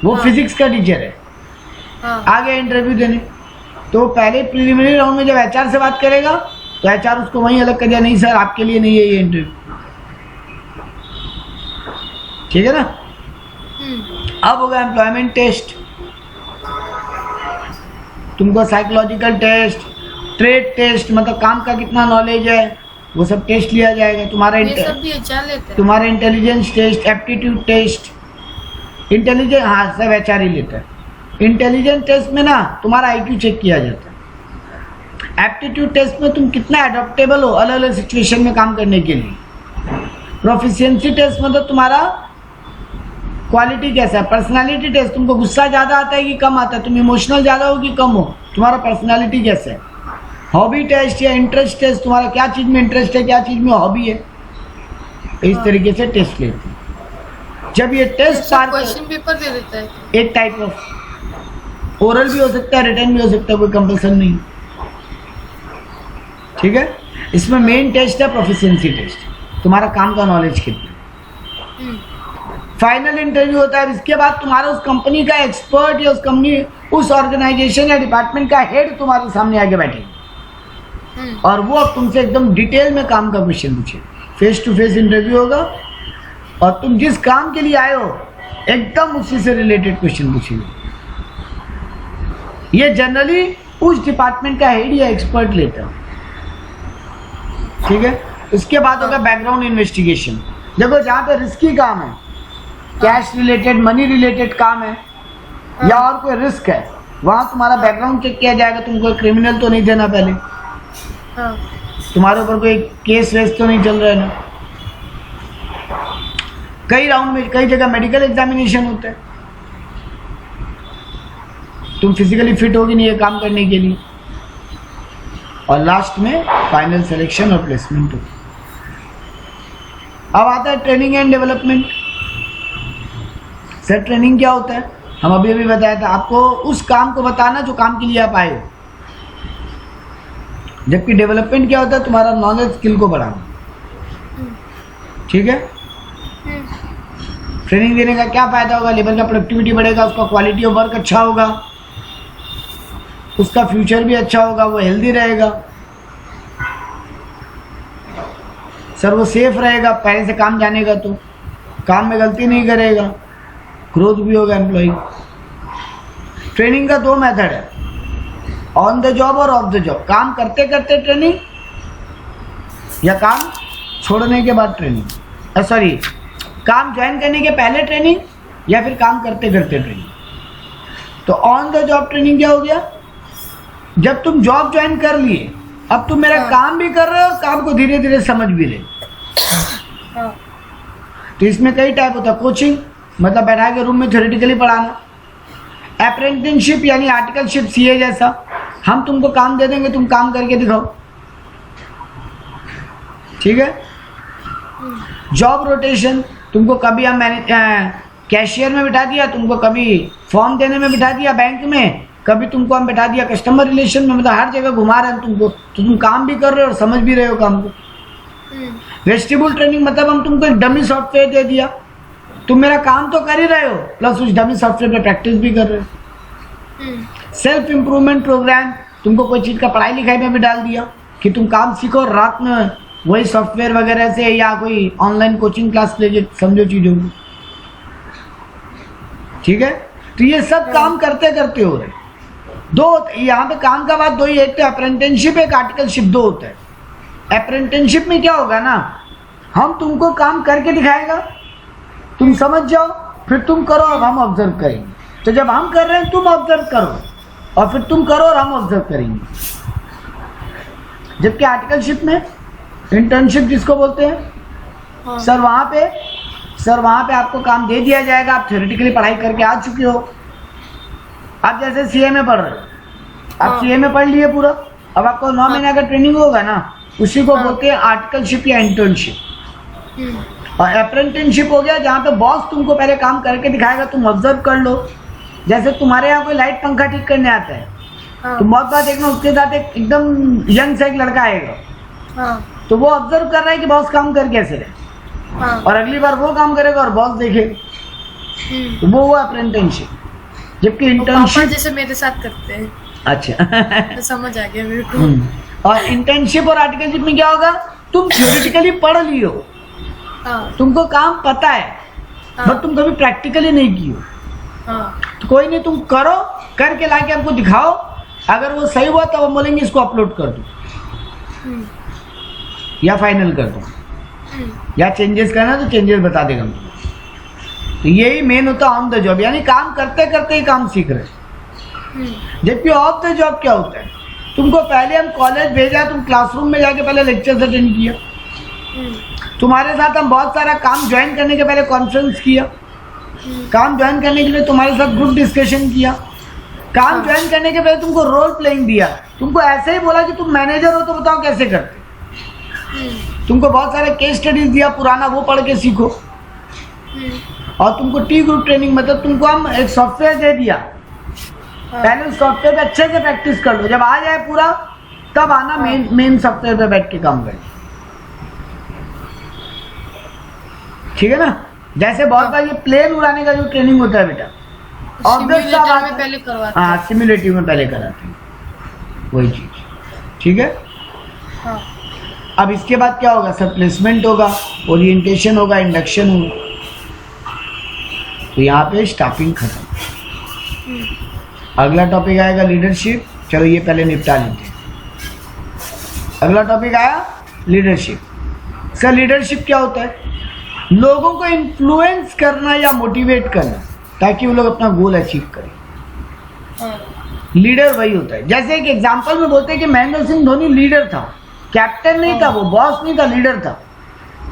वो फिजिक्स का टीचर है, आ गया इंटरव्यू देने। तो पहले प्रीलिमिनरी राउंड में जब एचआर से बात करेगा तो एचआर उसको वहीं अलग कर दिया, नहीं सर आपके लिए नहीं है ये इंटरव्यू। ठीक है ना? अब होगा एम्प्लॉयमेंट टेस्ट। तुमको साइकोलॉजिकल टेस्ट, ट्रेड टेस्ट, मतलब काम का कितना नॉलेज है वो सब टेस्ट लिया जाएगा। तुम्हारा तुम्हारा intelligence test, aptitude test, intelligence, हाँ सब एचआर ही लेता है। इंटेलिजेंस टेस्ट में ना तुम्हारा आईक्यू चेक किया जाता है। एप्टीट्यूड टेस्ट में तुम कितना अडॉप्टेबल हो अलग अलग सिचुएशन में काम करने के लिए। प्रोफिशिएंसी टेस्ट मतलब तुम्हारा क्वालिटी कैसा है। पर्सनालिटी टेस्ट, तुमको गुस्सा ज़्यादा आता है कि कम आता है, तुम इमोशनल ज़्यादा हो कि कम हो, तुम्हारा पर्सनालिटी कैसा है। हॉबी टेस्ट या इंटरेस्ट टेस्ट, तुम्हारा क्या चीज़ में इंटरेस्ट है, क्या चीज़ में हॉबी है, इस तरीके से टेस्ट लेते हैं। जब ये टेस्ट क्वेश्चन पेपर दे देता है, एक टाइप ऑफ ओरल भी हो सकता है, रिटर्न भी हो सकता है, कोई कंपल्सन नहीं। ठीक है, इसमें मेन टेस्ट है प्रोफिशिएंसी टेस्ट, तुम्हारा काम का नॉलेज कितना। फाइनल इंटरव्यू होता है, इसके बाद तुम्हारा उस कंपनी का एक्सपर्ट या उस कंपनी, उस ऑर्गेनाइजेशन या डिपार्टमेंट का हेड तुम्हारे सामने आके बैठेगा और वो अब तुमसे एकदम डिटेल में काम का क्वेश्चन पूछे। फेस टू फेस इंटरव्यू होगा और तुम जिस काम के लिए आए हो एकदम उसी से रिलेटेड क्वेश्चन पूछेंगे। ये जनरली उस डिपार्टमेंट का हेड या एक्सपर्ट लेता है। ठीक है, इसके बाद होगा बैकग्राउंड इन्वेस्टिगेशन। देखो जहाँ पे रिस्की काम है, कैश रिलेटेड, मनी रिलेटेड काम है या और कोई रिस्क है, वहाँ तुम्हारा बैकग्राउंड चेक किया जाएगा। तुमको क्रिमिनल तो नहीं देना, पहले तुम्हारे ऊपर कोई केस वेस तो नहीं चल रहा है ना। कई राउंड में कई जगह मेडिकल एग्जामिनेशन होता है, तुम फिजिकली फिट होगी नहीं ये काम करने के लिए। और लास्ट में फाइनल सिलेक्शन और प्लेसमेंट होती है। अब आता है training and development. Sir training क्या होता है? हम अभी बताया था आपको, उस काम को बताना जो काम के लिए आप आए हो। जबकि डेवलपमेंट क्या होता है? तुम्हारा नॉलेज स्किल को बढ़ाना। ठीक है, ट्रेनिंग देने का क्या फायदा होगा? लेबर का प्रोडक्टिविटी बढ़ेगा, उसका क्वालिटी ऑफ वर्क अच्छा होगा, उसका फ्यूचर भी अच्छा होगा, वो हेल्दी रहेगा, सर वो सेफ रहेगा, पहले से काम जानेगा तो काम में गलती नहीं करेगा, ग्रोथ भी होगा एम्प्लॉय। ट्रेनिंग का दो मेथड है, ऑन द जॉब और ऑफ द जॉब। काम करते करते ट्रेनिंग या काम छोड़ने के बाद ट्रेनिंग, सॉरी काम ज्वाइन करने के पहले ट्रेनिंग या फिर काम करते करते ट्रेनिंग। तो ऑन द जॉब ट्रेनिंग क्या हो गया? जब तुम जॉब ज्वाइन कर लिए, अब तुम मेरा काम भी कर रहे हो और काम को धीरे धीरे समझ भी रहे। तो इसमें कई टाइप होता है। कोचिंग मतलब बैठा के रूम में थ्योरेटिकली पढ़ाना। अप्रेंटिसशिप यानी आर्टिकलशिप सीए जैसा, हम तुमको काम दे देंगे, तुम काम करके दिखाओ। ठीक है। जॉब रोटेशन, तुमको कभी हम कैशियर में बिठा दिया, तुमको कभी फॉर्म देने में बिठा दिया बैंक में, कभी तुमको हम बिठा दिया कस्टमर रिलेशन में, मतलब हर जगह घुमा रहे हैं तुमको, तो तुम काम भी कर रहे हो और समझ भी रहे हो काम को। वेस्टिबुल ट्रेनिंग मतलब हम तुमको एक डमी सॉफ्टवेयर दे दिया, तुम मेरा काम तो कर ही रहे हो प्लस उस डमी सॉफ्टवेयर पे प्रैक्टिस भी कर रहे हो। सेल्फ इम्प्रूवमेंट प्रोग्राम, तुमको कोई चीज़ का पढ़ाई लिखाई में भी डाल दिया कि तुम काम सीखो और रात में वही सॉफ्टवेयर वगैरह से या कोई ऑनलाइन कोचिंग क्लास ले समझो चीज़ों को, ठीक है। तो ये सब काम करते करते हो रहे। दो यहाँ पे काम का बात दो ही, एक तो अप्रेंटिसशिप, एक आर्टिकलशिप, दो होता है। अप्रेंटिसशिप में क्या होगा ना, हम तुमको काम करके दिखाएगा, तुम समझ जाओ, फिर तुम करो और हम ऑब्जर्व करेंगे। तो जब हम कर रहे हैं तुम ऑब्जर्व करो और फिर तुम करो और हम ऑब्जर्व करेंगे। जबकि आर्टिकलशिप में इंटर्नशिप जिसको बोलते हैं, सर वहाँ पे आपको काम दे दिया जाएगा, आप थ्योरेटिकली पढ़ाई करके आ चुके हो। आप जैसे सीए में पढ़ रहे हो, आप सीए में पढ़ लिए पूरा, अब आपको 9 महीने का ट्रेनिंग होगा ना, उसी को बोलते हैं आर्टिकलशिप या इंटर्नशिप। और अप्रेंटिसशिप हो गया जहाँ पे बॉस तुमको पहले काम करके दिखाएगा, तुम ऑब्जर्व कर लो। जैसे तुम्हारे यहाँ कोई लाइट पंखा ठीक करने आता है, तुम बहुत बार देखना उसके साथ एक एकदम यंग सा एक लड़का आएगा, तो वो ऑब्जर्व कर रहा है कि बॉस काम कर कैसे रहे, और अगली बार वो काम करेगा और बॉस देखेगा, तो वो हुआ अप्रेंटिसशिप। जबकि इंटर्नशिप जैसे मेरे साथ करते हैं। अच्छा तो समझ आ गया मेरे को। और इंटर्नशिप और आर्टिकलशिप में क्या होगा, तुम थ्योरेटिकली पढ़ लियो, तुमको काम पता है, बट तुम कभी प्रैक्टिकली नहीं कियो। तो कोई नहीं, तुम करो, करके लाके हमको दिखाओ, अगर वो सही हुआ तो हम बोलेंगे इसको अपलोड कर दो या फाइनल कर दो, या चेंजेस करना तो चेंजेस बता देगा हम। तो यही मेन होता है ऑन द जॉब, यानी काम करते करते ही काम सीख रहे। जबकि ऑफ द जॉब क्या होता है, तुमको पहले हम कॉलेज भेजा, तुम क्लासरूम में जाके पहले लेक्चर्स अटेंड किया, तुम्हारे साथ हम बहुत सारा काम ज्वाइन करने के पहले कॉन्फ्रेंस किया, काम ज्वाइन करने के लिए तुम्हारे साथ ग्रुप डिस्कशन किया, काम ज्वाइन करने के पहले तुमको रोल प्लेइंग दिया, तुमको ऐसे ही बोला कि तुम मैनेजर हो तो बताओ कैसे करते, तुमको बहुत सारे केस स्टडीज दिया पुराना, वो पढ़ के सीखो, और तुमको टी ग्रुप ट्रेनिंग, मतलब तुमको हम एक सॉफ्टवेयर दे दिया, पहले उस सॉफ्टवेयर पे अच्छे से प्रैक्टिस कर लो, जब आ जाए पूरा तब आना मेन सॉफ्टवेयर पे बैठ के काम करें, ठीक है ना। जैसे बहुत बार ये प्लेन उड़ाने का जो ट्रेनिंग होता है बेटा, सिमुलेटर में पहले करवाते हैं। हाँ, सिमुलेटिव में पहले कराते हैं वही चीज, ठीक है। अब इसके बाद क्या होगा, सब प्लेसमेंट होगा, ओरिएंटेशन होगा, इंडक्शन होगा। तो यहाँ पे स्टाफिंग खत्म। अगला टॉपिक आएगा लीडरशिप। चलो ये पहले निपटा लेते हैं। अगला टॉपिक आया लीडरशिप। सर लीडरशिप क्या होता है, लोगों को इन्फ्लुएंस करना या मोटिवेट करना ताकि वो लोग अपना गोल अचीव करें। लीडर वही होता है, जैसे एक एग्जांपल में बोलते हैं कि महेंद्र सिंह धोनी लीडर था, कैप्टन नहीं था, वो बॉस नहीं था, लीडर था,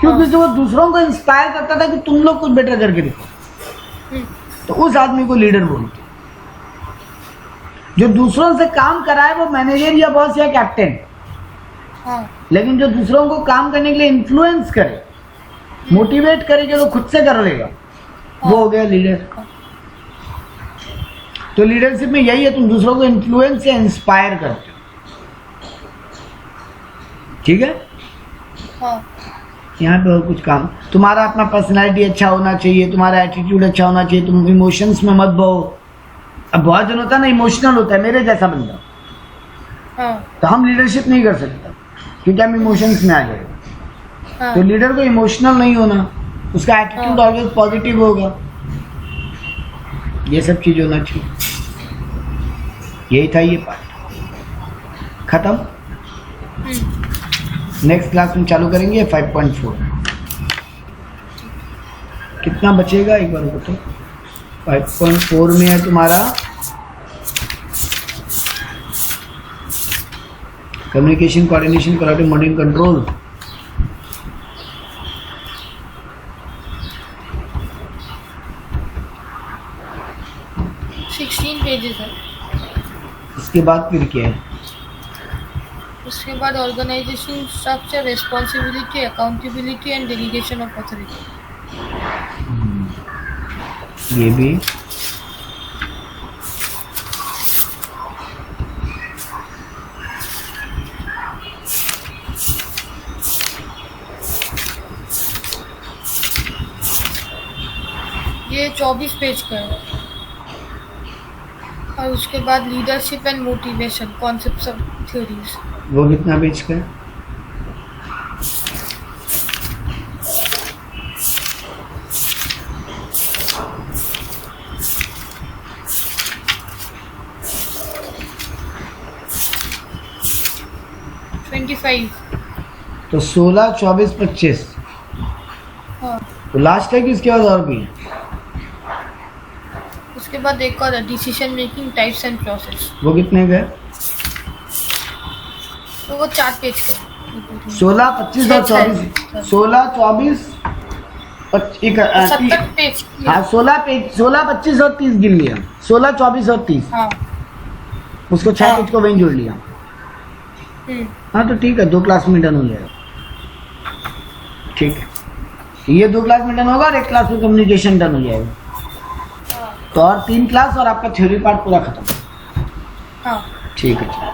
क्योंकि वो दूसरों को इंस्पायर करता था कि तुम लोग कुछ बेटर करके दिखाओ, तो उस आदमी को लीडर बोलते हैं। जो दूसरों से काम कराए वो मैनेजर या बॉस या कैप्टन, लेकिन जो दूसरों को काम करने के लिए इन्फ्लुएंस करे, मोटिवेट करे कि वो खुद से कर लेगा, वो हो गया लीडर। तो लीडरशिप में यही है, तुम दूसरों को इन्फ्लुएंस या इंस्पायर करते हो, ठीक है। यहाँ पे और कुछ काम, तुम्हारा अपना पर्सनालिटी अच्छा होना चाहिए, तुम्हारा एटीट्यूड अच्छा होना चाहिए, तुम इमोशंस में मत बहो। अब बहुत जन होता है ना इमोशनल होता है, मेरे जैसा बंदा, तो हम लीडरशिप नहीं कर सकते क्योंकि हम इमोशंस में आ जाएगा। तो लीडर को इमोशनल नहीं होना, उसका एटीट्यूड ऑलवेज पॉजिटिव होगा, ये सब चीज होना चाहिए। यही था ये पार्ट, खत्म। नेक्स्ट क्लास में चालू करेंगे 5.4। कितना बचेगा एक बार बताओ। 5.4 में है तुम्हारा communication, coordination, collaborative, monitoring, control. Pages है। इसके बाद फिर क्या है? उसके बाद organisation structure, responsibility, accountability and delegation of authority. ये भी ये 24 पेज का है। और उसके बाद leadership and motivation concepts of theories. वो कितना पेज का है? तो 16, 24, 25 हाँ। तो लास्ट है कि इसके बाद और भी है? उसके बाद एक और decision making types and process, वो कितने का है? तो वो 4 पेज का। 16, 25 और 24। 16, 24, 70 पेज। हाँ 16 पेज, 16, 25 और 30 गिन लिया। 16, 24 और 30। हाँ। उसको 6 हाँ। पेज को वहीं जोड़ लिया। हाँ तो ठीक है, 2 क्लास में डन हो जाएगा। ठीक है, ये 2 क्लास में डन होगा और 1 क्लास में कम्युनिकेशन डन हो जाएगा। तो और 3 क्लास और आपका थ्योरी पार्ट पूरा खत्म। हाँ। ठीक है।